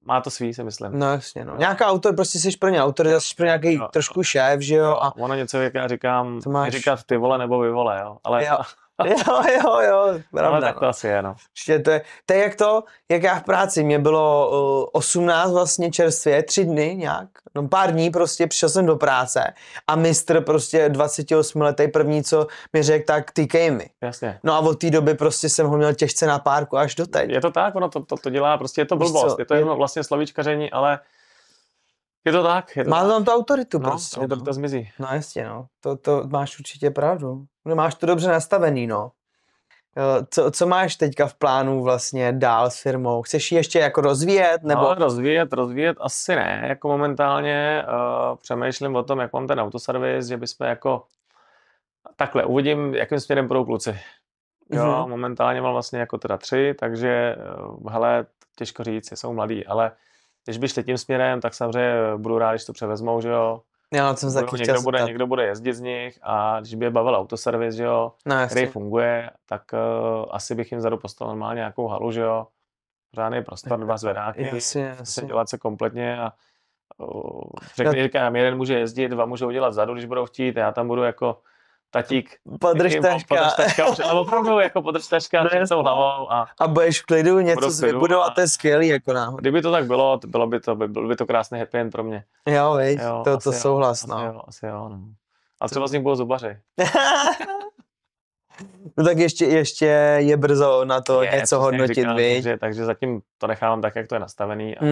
má to svý, si myslím. No jasně, no. Nějaká autor, prostě jsi pro ně autorita, jsi pro nějaký trošku šéf, že jo. A ono něco, jak já říkám, říkat ty vole nebo vy vole, jo. Ale jo, pravda. Ale tak to asi je, no. To je jak já v práci, mě bylo 18 vlastně čerstvě, 3 dny nějak, no pár dní prostě, přišel jsem do práce a mistr prostě 28letý první, co mi řekl, tak tykej mi. Jasně. No a od té doby prostě jsem ho měl těžce na párku až doteď. Je to tak, ono to dělá, prostě je to blbost, je to jenom vlastně slovíčkaření, ale je to tak. Má tam tu autoritu prostě. No, to zmizí. No jasně, no. To máš určitě pravdu. Máš to dobře nastavený, no. Co máš teďka v plánu vlastně dál s firmou? Chceš ji ještě jako rozvíjet? Nebo? No, rozvíjet asi ne. Jako momentálně přemýšlím o tom, jak mám ten autoservis, že bychom jako takhle uvidím, jakým směrem budou kluci. Jo, momentálně mám vlastně jako teda 3, takže hele, těžko říct, jsou mladí, ale když by šli tím směrem, tak samozřejmě budu rád, když to převezmou, že jo. Já jsem taky někdo bude jezdit z nich a když by je bavil autoservis, že jo, který funguje, tak asi bych jim vzadu postavil normálně nějakou halu, že jo. Žádný prostor, 2 zvedáky, se dělat se kompletně a říkám, jeden může jezdit, 2 můžou dělat vzadu, když budou chtít, já tam budu jako tatík. Podržtaška. Ale opravdu jako podržtaška před tou hlavou. A budeš v klidu něco vybudovat, to je skvělý jako náhodou. Kdyby to tak bylo, byl by to krásný happy end pro mě. Jo, víš, to souhlas, no. Asi jo, no. A třeba z nich budou zubaři. No tak ještě je brzo na to něco hodnotit, víš. Takže zatím to nechávám tak, jak to je nastavený a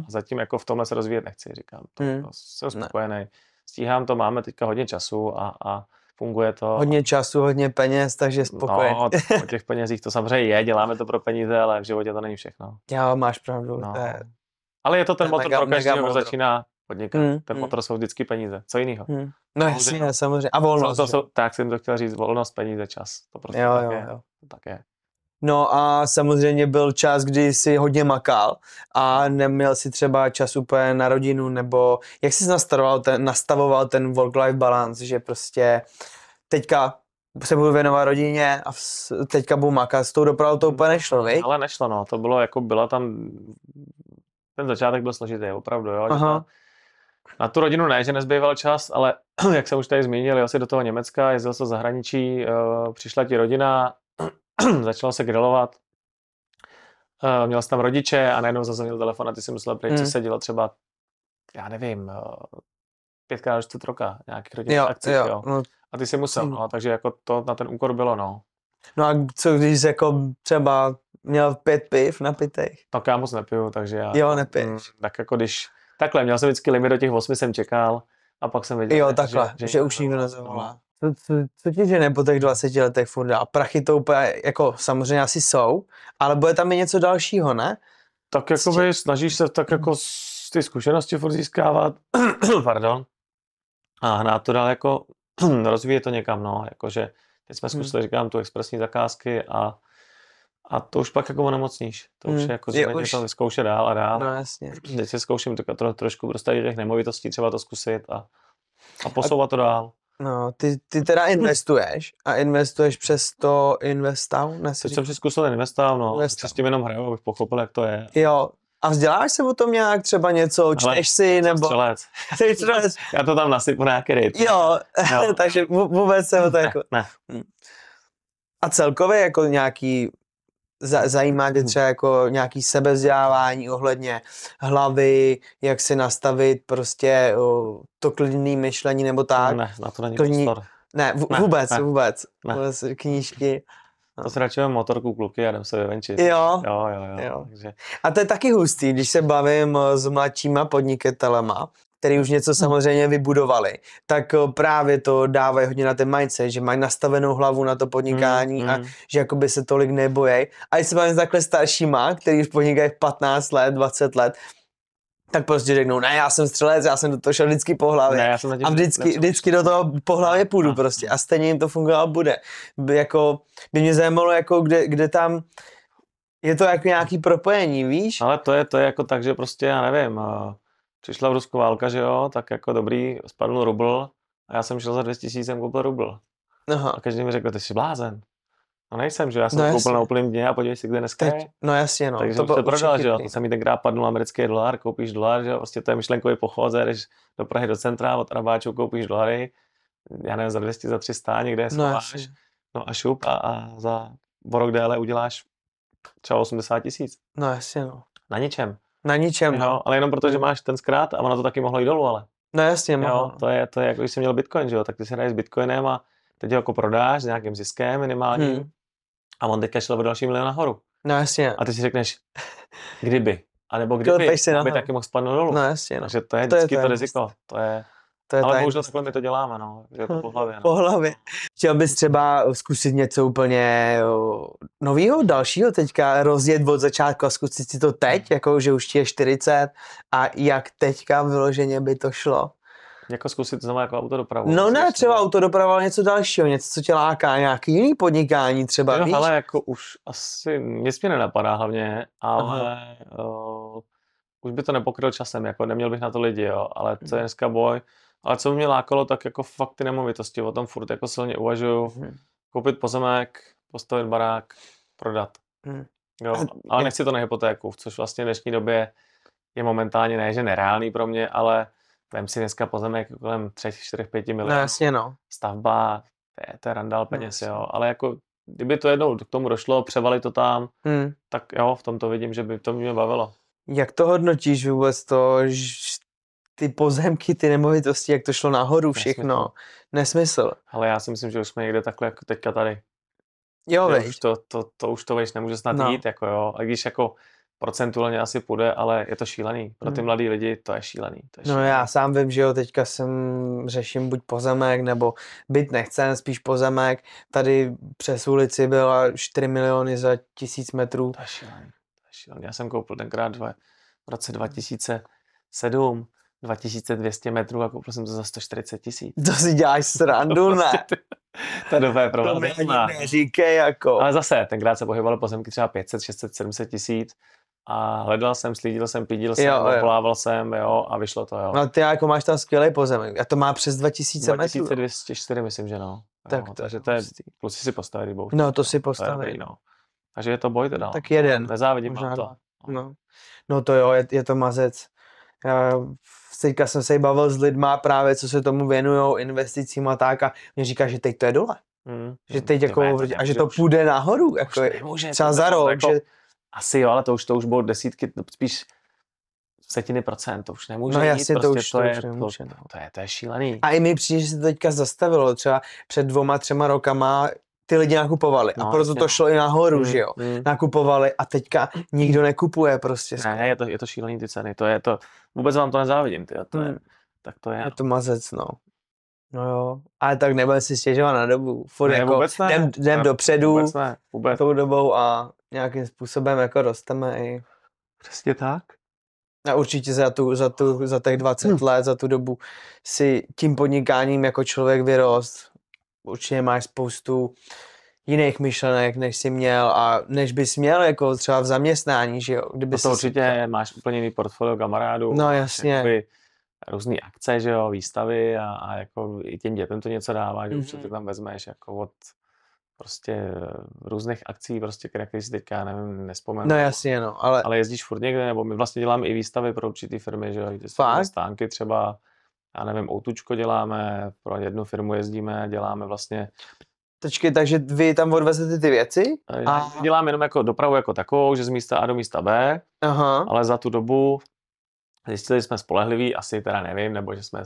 zatím jako v tomhle se rozvíjet nechci, říkám. Jsem spokojený. Stíhám to, máme teďka hodně času a funguje to. Hodně času, hodně peněz, takže spokojený. No, o těch penězích to samozřejmě je, děláme to pro peníze, ale v životě to není všechno. Jo, máš pravdu. No. Ale je to ten motor pro každého, kdo začíná podnikat. Ten motor jsou vždycky peníze. Co jinýho? No jasně, samozřejmě. A volnost. Tak jsem to chtěl říct, volnost, peníze, čas. To prostě tak je. No a samozřejmě byl čas, kdy jsi hodně makal a neměl si třeba čas úplně na rodinu, nebo jak jsi nastavoval ten work-life balance, že prostě teďka se budu věnovat rodině a teďka budu makat, s tou dopravou to úplně nešlo, víš? Ale nešlo, no, to bylo jako, byla tam, ten začátek byl složitý, opravdu, jo. Na tu rodinu ne, že nezbýval čas, ale jak jsem už tady zmínil, jel si do toho Německa, jezdil se v zahraničí, přišla ti rodina, začalo se grilovat, měl jsi tam rodiče a najednou zase měl telefon a ty si musel pryč, co se dělo třeba, já nevím, 5krát do 4 roka, nějakých rodinných akcích, jo. No, a ty si musel, no, takže jako to na ten úkor bylo, no. No a co když jsi jako třeba měl 5 piv napitých? Tak já moc nepiju, takže já... Jo, nepiješ. Tak jako když, takhle, měl jsem vždycky limit do těch 8 jsem čekal a pak jsem viděl, jo, takhle, že už nikdo nezavolá. Co ti žene po těch 20 letech furt dál? Prachy to úplně, jako samozřejmě asi jsou, ale bude tam i něco dalšího, ne? Tak jako snažíš se tak jako ty zkušenosti furt získávat, pardon, a hnát to dál jako rozvíjet to někam, no, jakože teď jsme zkusili, říkám, tu expresní zakázky a to už pak jako onemocníš. To už je jako to vyzkoušet dál a dál. No jasně. Teď si zkouším trošku dostat do těch nemovitostí, třeba to zkusit a posouvat to dál. No, ty teda investuješ a investuješ přes to Investown? Teď jsem si zkusil Investown, no. S tím jenom hraju, abych pochopil, jak to je. Jo. A vzděláš se o tom nějak třeba něco, čteš si, nebo... Střelec. Já to tam nasypu na nějaký rytm. Jo, takže vůbec se o to jako... Ne. A celkově jako nějaký... Zajímá tě třeba jako nějaký sebevzdělávání ohledně hlavy, jak si nastavit prostě to klidné myšlení nebo tak? Ne, na to není prostor. Ne, vůbec. Knížky. To si radši motorku, kluky a jdem se vyvenčit. Jo. Takže... A to je taky hustý, když se bavím s mladšíma podnikatelema, který už něco samozřejmě vybudovali, tak právě to dávají hodně na ten mindset, že mají nastavenou hlavu na to podnikání a že jakoby se tolik nebojí. A když se bavím s takhle staršíma, který už podnikají 15 let, 20 let, tak prostě řeknou, ne, já jsem střelec, já jsem do toho šel vždycky po hlavě. Ne, a vždycky do toho po hlavě půjdu prostě. A stejně jim to fungovat bude. By mě zajímalo, jako kde tam je to jako nějaký propojení, víš? Ale to je jako tak, že prostě, já nevím, přišla v Rusku válka, že jo, tak jako dobrý, spadl rubl a já jsem šel za 200 000, jsem koupil rubl. Aha. A každý mi řekl, ty jsi blázen. No nejsem, že já jsem koupil na úplným dně a podívej si, kde dneska je. No jasně, no. Takže to se prodal, že jo, to se mi tenkrát padnul americký dolar, koupíš dolar, že jo, prostě to je myšlenkový pochod, jdeš do Prahy do centra, od Arabáčů koupíš dolary, já nevím, za 200, za 300, někde je schováš, no a šup a za rok déle uděláš třeba 80 000. No jasně, no. Na ničem. Na ničem, no. Ale jenom proto, že máš ten zkrát a ono to taky mohlo jít dolů, ale. No jasně, jo, to je jako když jsi měl Bitcoin, že jo, tak ty si hraješ s Bitcoinem a teď ho jako prodáš s nějakým ziskem minimálním a on teďka šel o další milion nahoru. No jasně. A ty si řekneš, kdyby, anebo kdyby, by taky mohl spadnout dolů. No jasně, no. Takže to je vždycky to riziko, to je ale bohužel takhle my to děláme, no, že to po hlavě. No. Po hlavě. Chtěl bys třeba zkusit něco úplně novýho, dalšího teďka, rozjet od začátku a zkusit si to teď, jako že už ti je 40 a jak teďka vyloženě by to šlo? Jako zkusit znovu jako autodopravu. No ne, třeba autodoprava, ale něco dalšího, něco, co tě láká, nějaký jiný podnikání třeba, jo, víš? Ale jako už asi, nic mě nenapadá hlavně, ale už by to nepokryl časem, jako neměl bych na to lidi, jo, ale co je dneska boj. Ale co by mě lákalo, tak jako fakt ty nemovitosti, o tom furt jako silně uvažuju. Koupit pozemek, postavit barák, prodat. Jo, ale nechci to na hypotéku, což vlastně v dnešní době je momentálně ne, že nereálný pro mě, ale vem si dneska pozemek kolem 3, 4, 5 milionů. No jasně, no. Stavba, to je randál peněz, jo. Ale jako, kdyby to jednou k tomu došlo, převalit to tam, tak jo, v tom to vidím, že by to mě bavilo. Jak to hodnotíš vůbec to, ty pozemky, ty nemovitosti, jak to šlo nahoru všechno? Nesmysl. Ale já si myslím, že už jsme někde takhle jako teďka tady. Jo, veď. Už to veď nemůže snad jít, jako jo. A když jako procentuálně asi půjde, ale je to šílený. Pro ty mladý lidi to je šílený. No já sám vím, že jo, teďka řeším buď pozemek, nebo byt nechcem, spíš pozemek. Tady přes ulici byla 4 miliony za 1000 metrů. To je šílený. Já jsem koupil tenkrát v roce 2007 2200 metrů a koupil jsem to za 140 000. To si děláš srandu, ne? To je dobré pro vás. Neříkej jako. Ale zase, tenkrát se pohybovaly pozemky třeba 500, 600, 700 tisíc a hledal jsem, slídil jsem, pídil jsem, volával jsem, jo, a vyšlo to, jo. No ty jako máš tam skvělý pozemek a to má přes 2000 metrů. 2204 myslím, že no. Takže to je, plus si postaví rybou. No to si postaví. No. Takže je to boj teda. Tak jeden. Nezávidím vám to. No to jo, je to mazec. Teďka jsem se bavil s lidma právě, co se tomu věnujou, investicím a tak a mě říká, že teď to je dole. Že teď jako, a že to půjde nahoru, jako třeba za rok. Jako, asi jo, ale to už bylo desítky, spíš setiny procent, to už nemůže no, jasně, jít, prostě to je šílený. A i mi přijde, že se to teďka zastavilo, třeba před 2-3 rokama ty lidi nakupovali a proto to šlo i nahoru, že jo, nakupovali a teďka nikdo nekupuje prostě. Ne, je to šílený ty ceny, vůbec vám to nezávidím, tak to je. Je to mazec, no. No jo, ale tak nebudeme si stěžovat na dobu, furt ne, jako jdem dopředu vůbec. tou dobou a nějakým způsobem jako rosteme i. Přesně tak. A určitě za těch 20 let, za tu dobu si tím podnikáním jako člověk vyrost. Určitě máš spoustu jiných myšlenek, než jsi měl a než bys měl jako třeba v zaměstnání, že jo? Kdyby to určitě máš úplně jiný portfolio kamarádů. No jasně. Různé akce, že jo, výstavy a jako i těm dětem to něco dává, že určitě tam vezmeš jako od prostě různých akcí, prostě, které si teďka, nevím, nespomenu. No jasně, no, ale jezdíš furt někde, nebo my vlastně děláme i výstavy pro určitý firmy, že jo, stánky třeba, já nevím, outučko děláme, pro jednu firmu jezdíme, děláme vlastně. Počkej, takže vy tam odvezete ty věci? Děláme jenom jako dopravu jako takovou, že z místa A do místa B, ale za tu dobu zjistili jsme spolehliví, asi teda nevím, nebo že jsme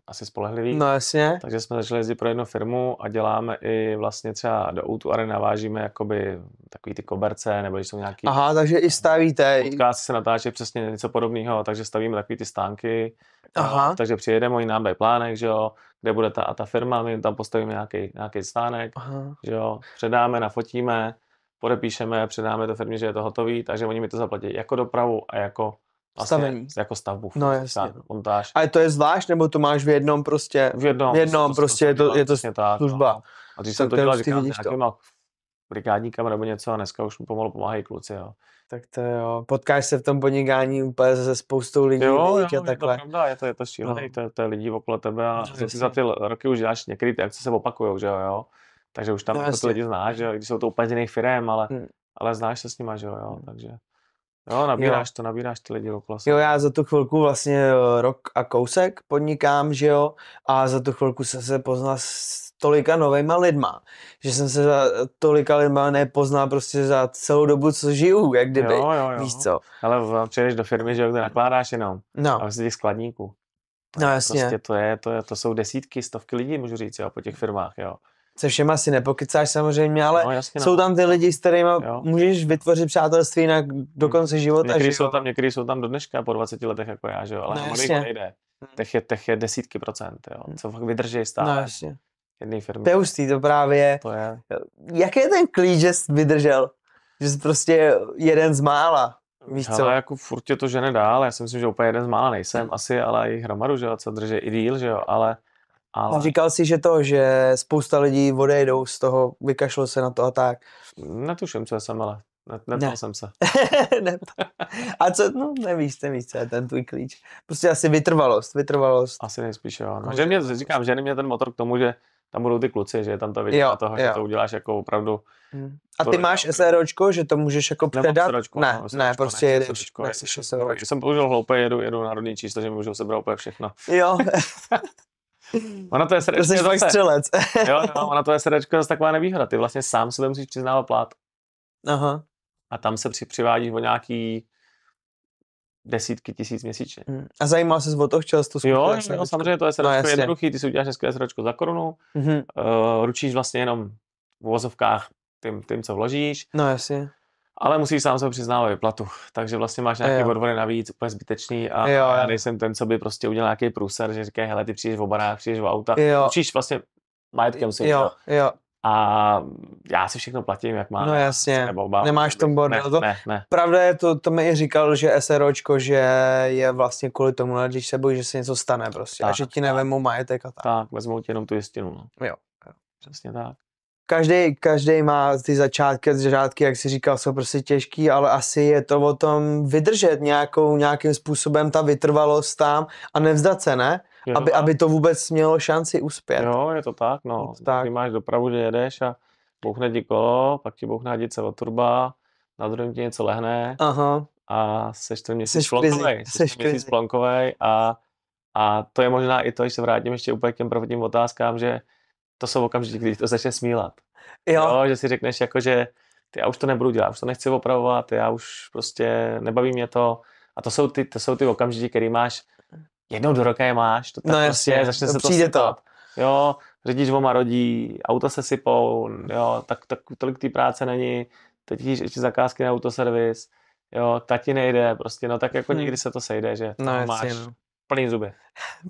asi spolehliví. No jasně. Takže jsme začali jezdit pro jednu firmu a děláme i vlastně třeba do O2 Areny navážíme jakoby takový ty koberce, nebo když jsou nějaký. Aha, takže i stavíte. Podcasty se natáčí přesně něco podobného, takže stavíme takový ty stánky. Aha. Takže přijedeme, oni nám dají plánek, že jo, kde bude ta firma, my tam postavíme nějaký stánek, že jo, předáme, nafotíme, podepíšeme, předáme to firmě, že je to hotový, takže oni mi to zaplatí jako dopravu a jako stavení. Jako stavbu. No jasně. Montáž. A to je zvlášť, nebo to máš v jednom prostě? V jednom prostě je to služba. No. A když jsem to dělal, říkám, nějakýma brigádníkama nebo něco a dneska už mu pomalu pomáhají kluci, jo. Tak to jo, potkáš se v tom podnikání úplně se spoustou lidí. Jo, a takhle. Je to pravda, je to šílený, to je lidí okolo tebe a ty za ty roky už děláš některé ty akce se opakujou, že jo. Takže už tam no, ty lidi znáš, že jo, když jsou to úplně z jiných firem, ale znáš se s nima, že jo, takže. Jo, nabíráš ty lidi okolo sebe. Jo, já za tu chvilku vlastně rok a kousek podnikám, že jo, a za tu chvilku jsem se poznal s tolika novejma lidma, že jsem se za tolika lidma nepoznal prostě za celou dobu, co žiju, jak kdyby, víš co. Ale přijdeš do firmy, že jo, kde nakládáš jenom, a vlastně těch skladníků. No jasně. Prostě to jsou desítky, stovky lidí, můžu říct, jo, po těch firmách, jo. Se všema si nepokecáš samozřejmě, ale jsou tam ty lidi, s kterými můžeš vytvořit přátelství na do konce života. Některý jsou tam do dneška po 20 letech jako já, že jo, ale no, nejde. Těch je desítky procent, jo, co fakt vydrží stále. No jasně. Jedný firmy. To je hustý, to právě. To je. Jaký je ten klíč, že jsi vydržel? Že jsi prostě jeden z mála. Víš co? Ale jako furt je to žene dál, já si myslím, že úplně jeden z mála nejsem asi, ale i hromadu, že jo, co drží i díl, že jo, ale... Říkal jsi, že spousta lidí odejdou z toho, vykašlo se na to a tak. Netuším, co jsem, ale neptal jsem se. A co, no nevíš, co je ten tvůj klíč. Prostě asi vytrvalost. Asi nejspíš, jo. No, že mě ten motor k tomu, že tam budou ty kluci, že je tam ta vidět toho, že to uděláš jako opravdu. A ty máš SROčko, že to můžeš jako předat? Ne, prostě jedeš. Když jsem použil hloupé, jedu na rodný číslo, že můžu sebrat úplně všechno. Jo. Ona to je srdečko zase. Střelec. jo, ona to je srdečko zase taková nevýhoda. Ty vlastně sám sebe musíš přiznávat plát. Aha. A tam se přivádíš o nějaký desítky tisíc měsíčně. A zajímal se o to, chtěl jsi to zkusit? Jo, samozřejmě to je srdečko jednoduchý, ty si uděláš dneska srdečko za korunu, ručíš vlastně jenom v uvozovkách tím, co vložíš. No jasně. Ale musíš sám sebe přiznávat výplatu, takže vlastně máš nějaké odvody navíc, úplně zbytečný a já nejsem ten, co by prostě udělal nějaký průser, že říkají, hele, ty přijdeš v barák, přijdeš v auta, učíš vlastně majetkem si. Jo. A já si všechno platím, jak mám. No jasně, nemáš tom bordel. Ne. Pravda je, to mi i říkal, že SROčko, že je vlastně kvůli tomu, když se bojí, že se něco stane prostě tak, a že ti nevemou majetek a tak. Tak, vezmou ti jenom tu jistinu. No. Jo. Přesně tak. Každý má ty začátky, jak jsi říkal, jsou prostě těžký, ale asi je to o tom vydržet nějakým způsobem ta vytrvalost tam a nevzdat se, ne? Aby to vůbec mělo šanci uspět. Jo, je to tak, no. Ty máš dopravu, že jedeš a bouchne ti kolo, pak ti bouchne hadice od turba, na druhém ti něco lehne. Aha. A seš ten měsíc plonkovej a to je možná i to, když se vrátím ještě úplně k těm prvním otázkám, že to jsou okamžitě, když to začne smílat. Jo, že si řekneš jako, že já už to nebudu dělat, už to nechci opravovat, já už prostě nebaví mě to. A to jsou ty okamžitě, který máš, jednou do roka je máš, to tak prostě začne se to sypat. Jo, řidič dvoma rodí, auta se sypou, jo, tak tolik té práce není, teď ještě zakázky na autoservis, jo, tati nejde, prostě, no tak jako někdy se to sejde, že máš plný zuby.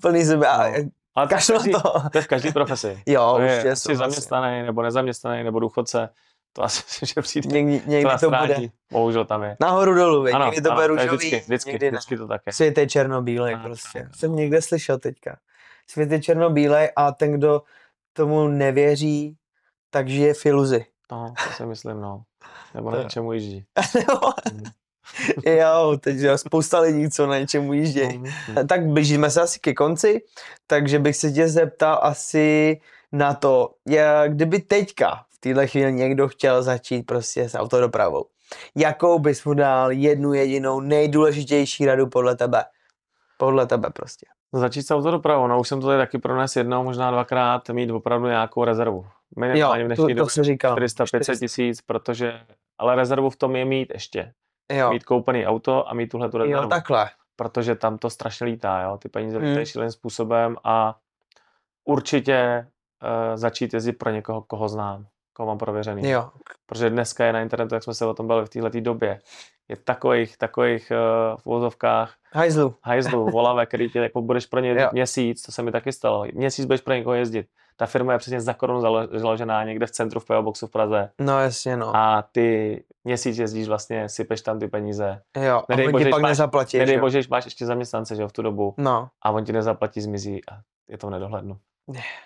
Plný zuby, ale to je v každé profesi. Jo, to je, jsi zaměstnaný, nebo nezaměstnaný, nebo důchodce, To asi myslím, že přijde. Někdy to bude. Bohužel tam je. Nahoru dolů, Ano, někdy to bude růžový, vždycky to tak je. Svět je černobílej prostě. Jsem někde slyšel teďka. Svět je černobílej a ten, kdo tomu nevěří, tak žije v iluzi. No, to si myslím, no. Nebo na něčemu jíždí. Jo, teď je spousta lidí, co na něčemu jíždějí. Tak blížíme se asi ke konci, takže bych se tě zeptal asi na to, kdyby teďka v téhle chvíli někdo chtěl začít prostě s autodopravou. Jakou bys mu dal jednu jedinou nejdůležitější radu podle tebe? Podle tebe prostě. Začít s autodopravou, no už jsem to tady taky pronesl jednou, možná dvakrát, mít opravdu nějakou rezervu. Minimálně v dnešní době 400-500 tisíc, protože, ale rezervu v tom je mít ještě. Jo. Mít koupený auto a mít tu rezervu. Jo, takhle. Protože tam to strašně lítá, jo. Ty peníze lítají šíleným způsobem a určitě začít jezdit pro někoho, koho znám, koho mám prověřený. Jo. Protože dneska je na internetu, jak jsme se o tom bavili v této době, je takových v uvozovkách hajzlů, volavé, který tě jako budeš pro ně měsíc, to se mi taky stalo, měsíc budeš pro někoho jezdit. Ta firma je přesně za korunu založená někde v centru v PO Boxu v Praze. No jasně, no. A ty měsíc jezdíš vlastně, sypeš tam ty peníze. Jo, a on ti pak nezaplatí. Nedej bože, máš ještě zaměstnance, že jo, v tu dobu. No. A on ti nezaplatí, zmizí a je to v nedohlednu.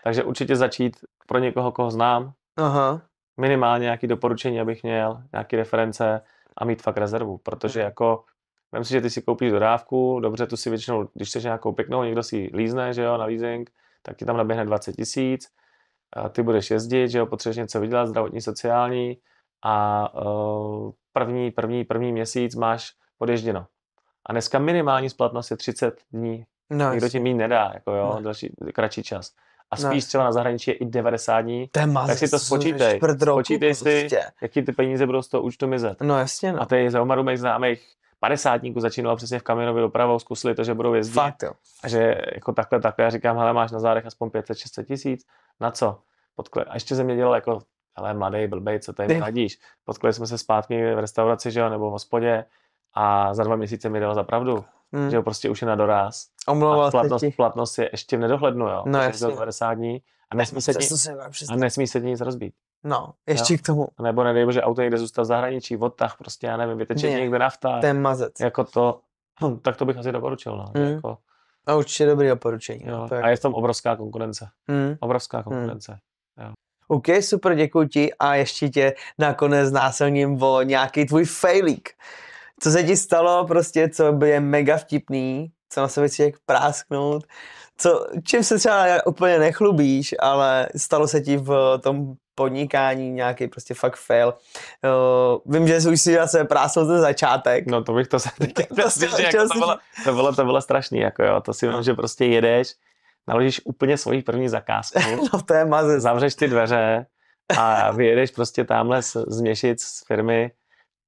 Takže určitě začít pro někoho, koho znám. Aha. Minimálně nějaké doporučení, abych měl, nějaké reference a mít fakt rezervu, protože jako vem si, že ty si koupíš dodávku, dobře, tu si většinou, když chceš nějakou pěknou, někdo si lízne, že jo, na leasing, tak ti tam naběhne 20 000, a ty budeš jezdit, že jo, potřebuješ něco vydělat, zdravotní, sociální a první měsíc máš odježděno. A dneska minimální splatnost je 30 dní. No, nikdo ti míň nedá, jako jo, kratší čas. A spíš třeba na zahraničí je i 90 dní, tak si to spočítej. Spočítej si, jaký ty peníze budou z toho účtu mizet. No jasně, no. A tady za Omaru mých známých 50níků začínalo přesně v kamionově dopravou, zkusili to, že budou jezdit. Fakt, jo. A že jako takhle, já říkám, hele, máš na zádech aspoň 500-600 tisíc, na co? A ještě ze mě dělal jako, hele, mladý, blbej, co tady hladíš? Potkali jsme se zpátky v restauraci, že jo, nebo v hospodě a za 2 měsíce mi dal za pravdu, že jo, prostě už je na doráz. Omlouval a platnost je ještě v nedohlednu, jo. No jasně. 90 dní a nesmí se nic rozbít. No, ještě jo? K tomu. Nebo nedej bože, auto někde zůstal v zahraničí, odtah, prostě já nevím, vyteče někde nafta. Ten mazec. Jako to, tak to bych asi doporučil, no. Jako, a určitě dobrý doporučení. Jo. A je v tom obrovská konkurence. Obrovská konkurence. Jo. OK, super, děkuji ti a ještě tě nakonec násilním o nějaký tvůj failík. Co se ti stalo prostě, co je mega vtipný, co na sebe chci prásknout, čím se třeba úplně nechlubíš, ale stalo se ti v tom podnikání nějaký prostě fakt fail. Vím, že už si zase prásnul ten začátek. No to bych to se to bylo strašný, jako jo, to si vím, že prostě jedeš, naložíš úplně svoji první zakázku, no to je mazec. Zavřeš ty dveře a vyjedeš prostě tamhle z Měšic z firmy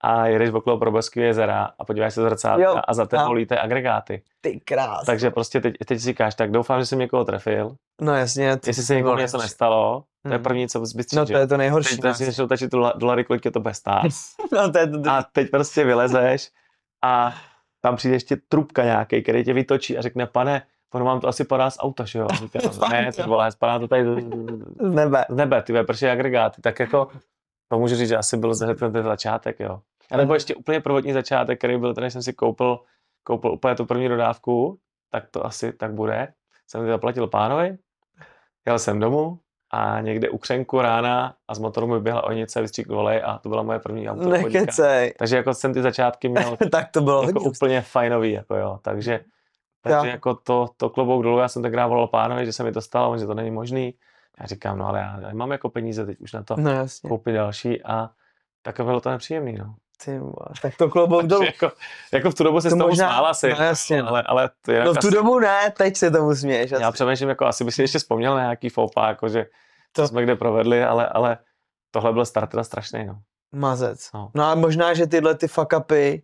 a jedeš okolo Probozského jezera a podíváš se z zrcátka a za tebou lítají agregáty. Ty krás. Takže prostě teď si říkáš, tak doufám, že jsem někoho trefil. No jasně. Jestli se někomu něco nestalo, to je první, co bys No to je to nejhorší. Teď si začnou tačit $, kolik tě to bude stát. No to je to. A teď prostě vylezeš a tam přijde ještě trubka nějaký, který tě vytočí a řekne, pane, ono vám to asi padá z auta, že jo? A říká, ne, ty vole, spadá to tady z nebe, ty prší agregáty. Tak jako, to můžu říct, že asi byl ten začátek, jo. A nebo ještě úplně prvotní začátek, který byl, když jsem si koupil úplně tu první dodávku, tak to asi tak bude. Jsem si zaplatil pánovi, jel jsem domů a někde u křenku rána a z motoru mi vyběhla ohnice, vystříkl olej a to byla moje první auto. Nekecej. Takže jako jsem ty začátky měl tak to bylo jako úplně fajnový, jako jo. Takže jako to klobouk dolů, já jsem tenkrát volal pánovi, že se mi to stalo, že to není možný. Já říkám, no ale já nemám jako peníze teď už na to koupit další a tak bylo to nepříjemný, no. Tak to klobouk dolů. Jako v tu dobu se s tomu smála si, no, jasně, no. ale to je no v tu dobu ne, teď se tomu směješ. Já přemýšlím, jako asi bych si ještě vzpomněl na nějaký foupa, jakože to jsme kde provedli, ale tohle byl start teda strašný, no. Mazec. No a možná, že tyhle ty fuck upy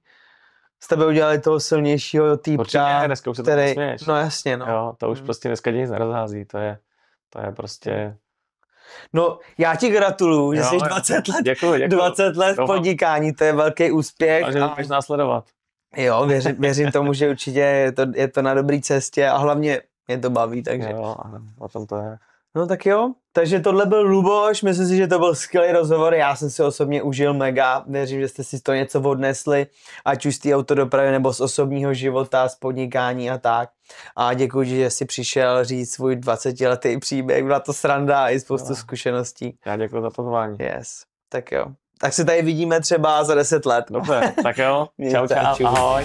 z tebe udělali toho silnějšího týpka. Určitě, dneska už se to nesměješ. No jasně, no. Jo, to už prostě dneska nic nerozhází, to je prostě... No, já ti gratuluju, že jsi 20 let, děkuji. 20 let v podnikání, to je velký úspěch. A že můžeš následovat. Jo, věřím tomu, že určitě je to na dobré cestě a hlavně mě to baví, takže. Jo, o tom to je. No tak jo, takže tohle byl Luboš, myslím si, že to byl skvělý rozhovor, já jsem si osobně užil mega, věřím, že jste si to něco odnesli, ať už z té autodopravy nebo z osobního života, z podnikání a tak. A děkuji, že jsi přišel říct svůj 20letý příběh, byla to sranda i spoustu zkušeností. Já děkuji za pozvání. Yes, tak jo. Tak se tady vidíme třeba za 10 let. Dobře, tak jo, čau, ahoj.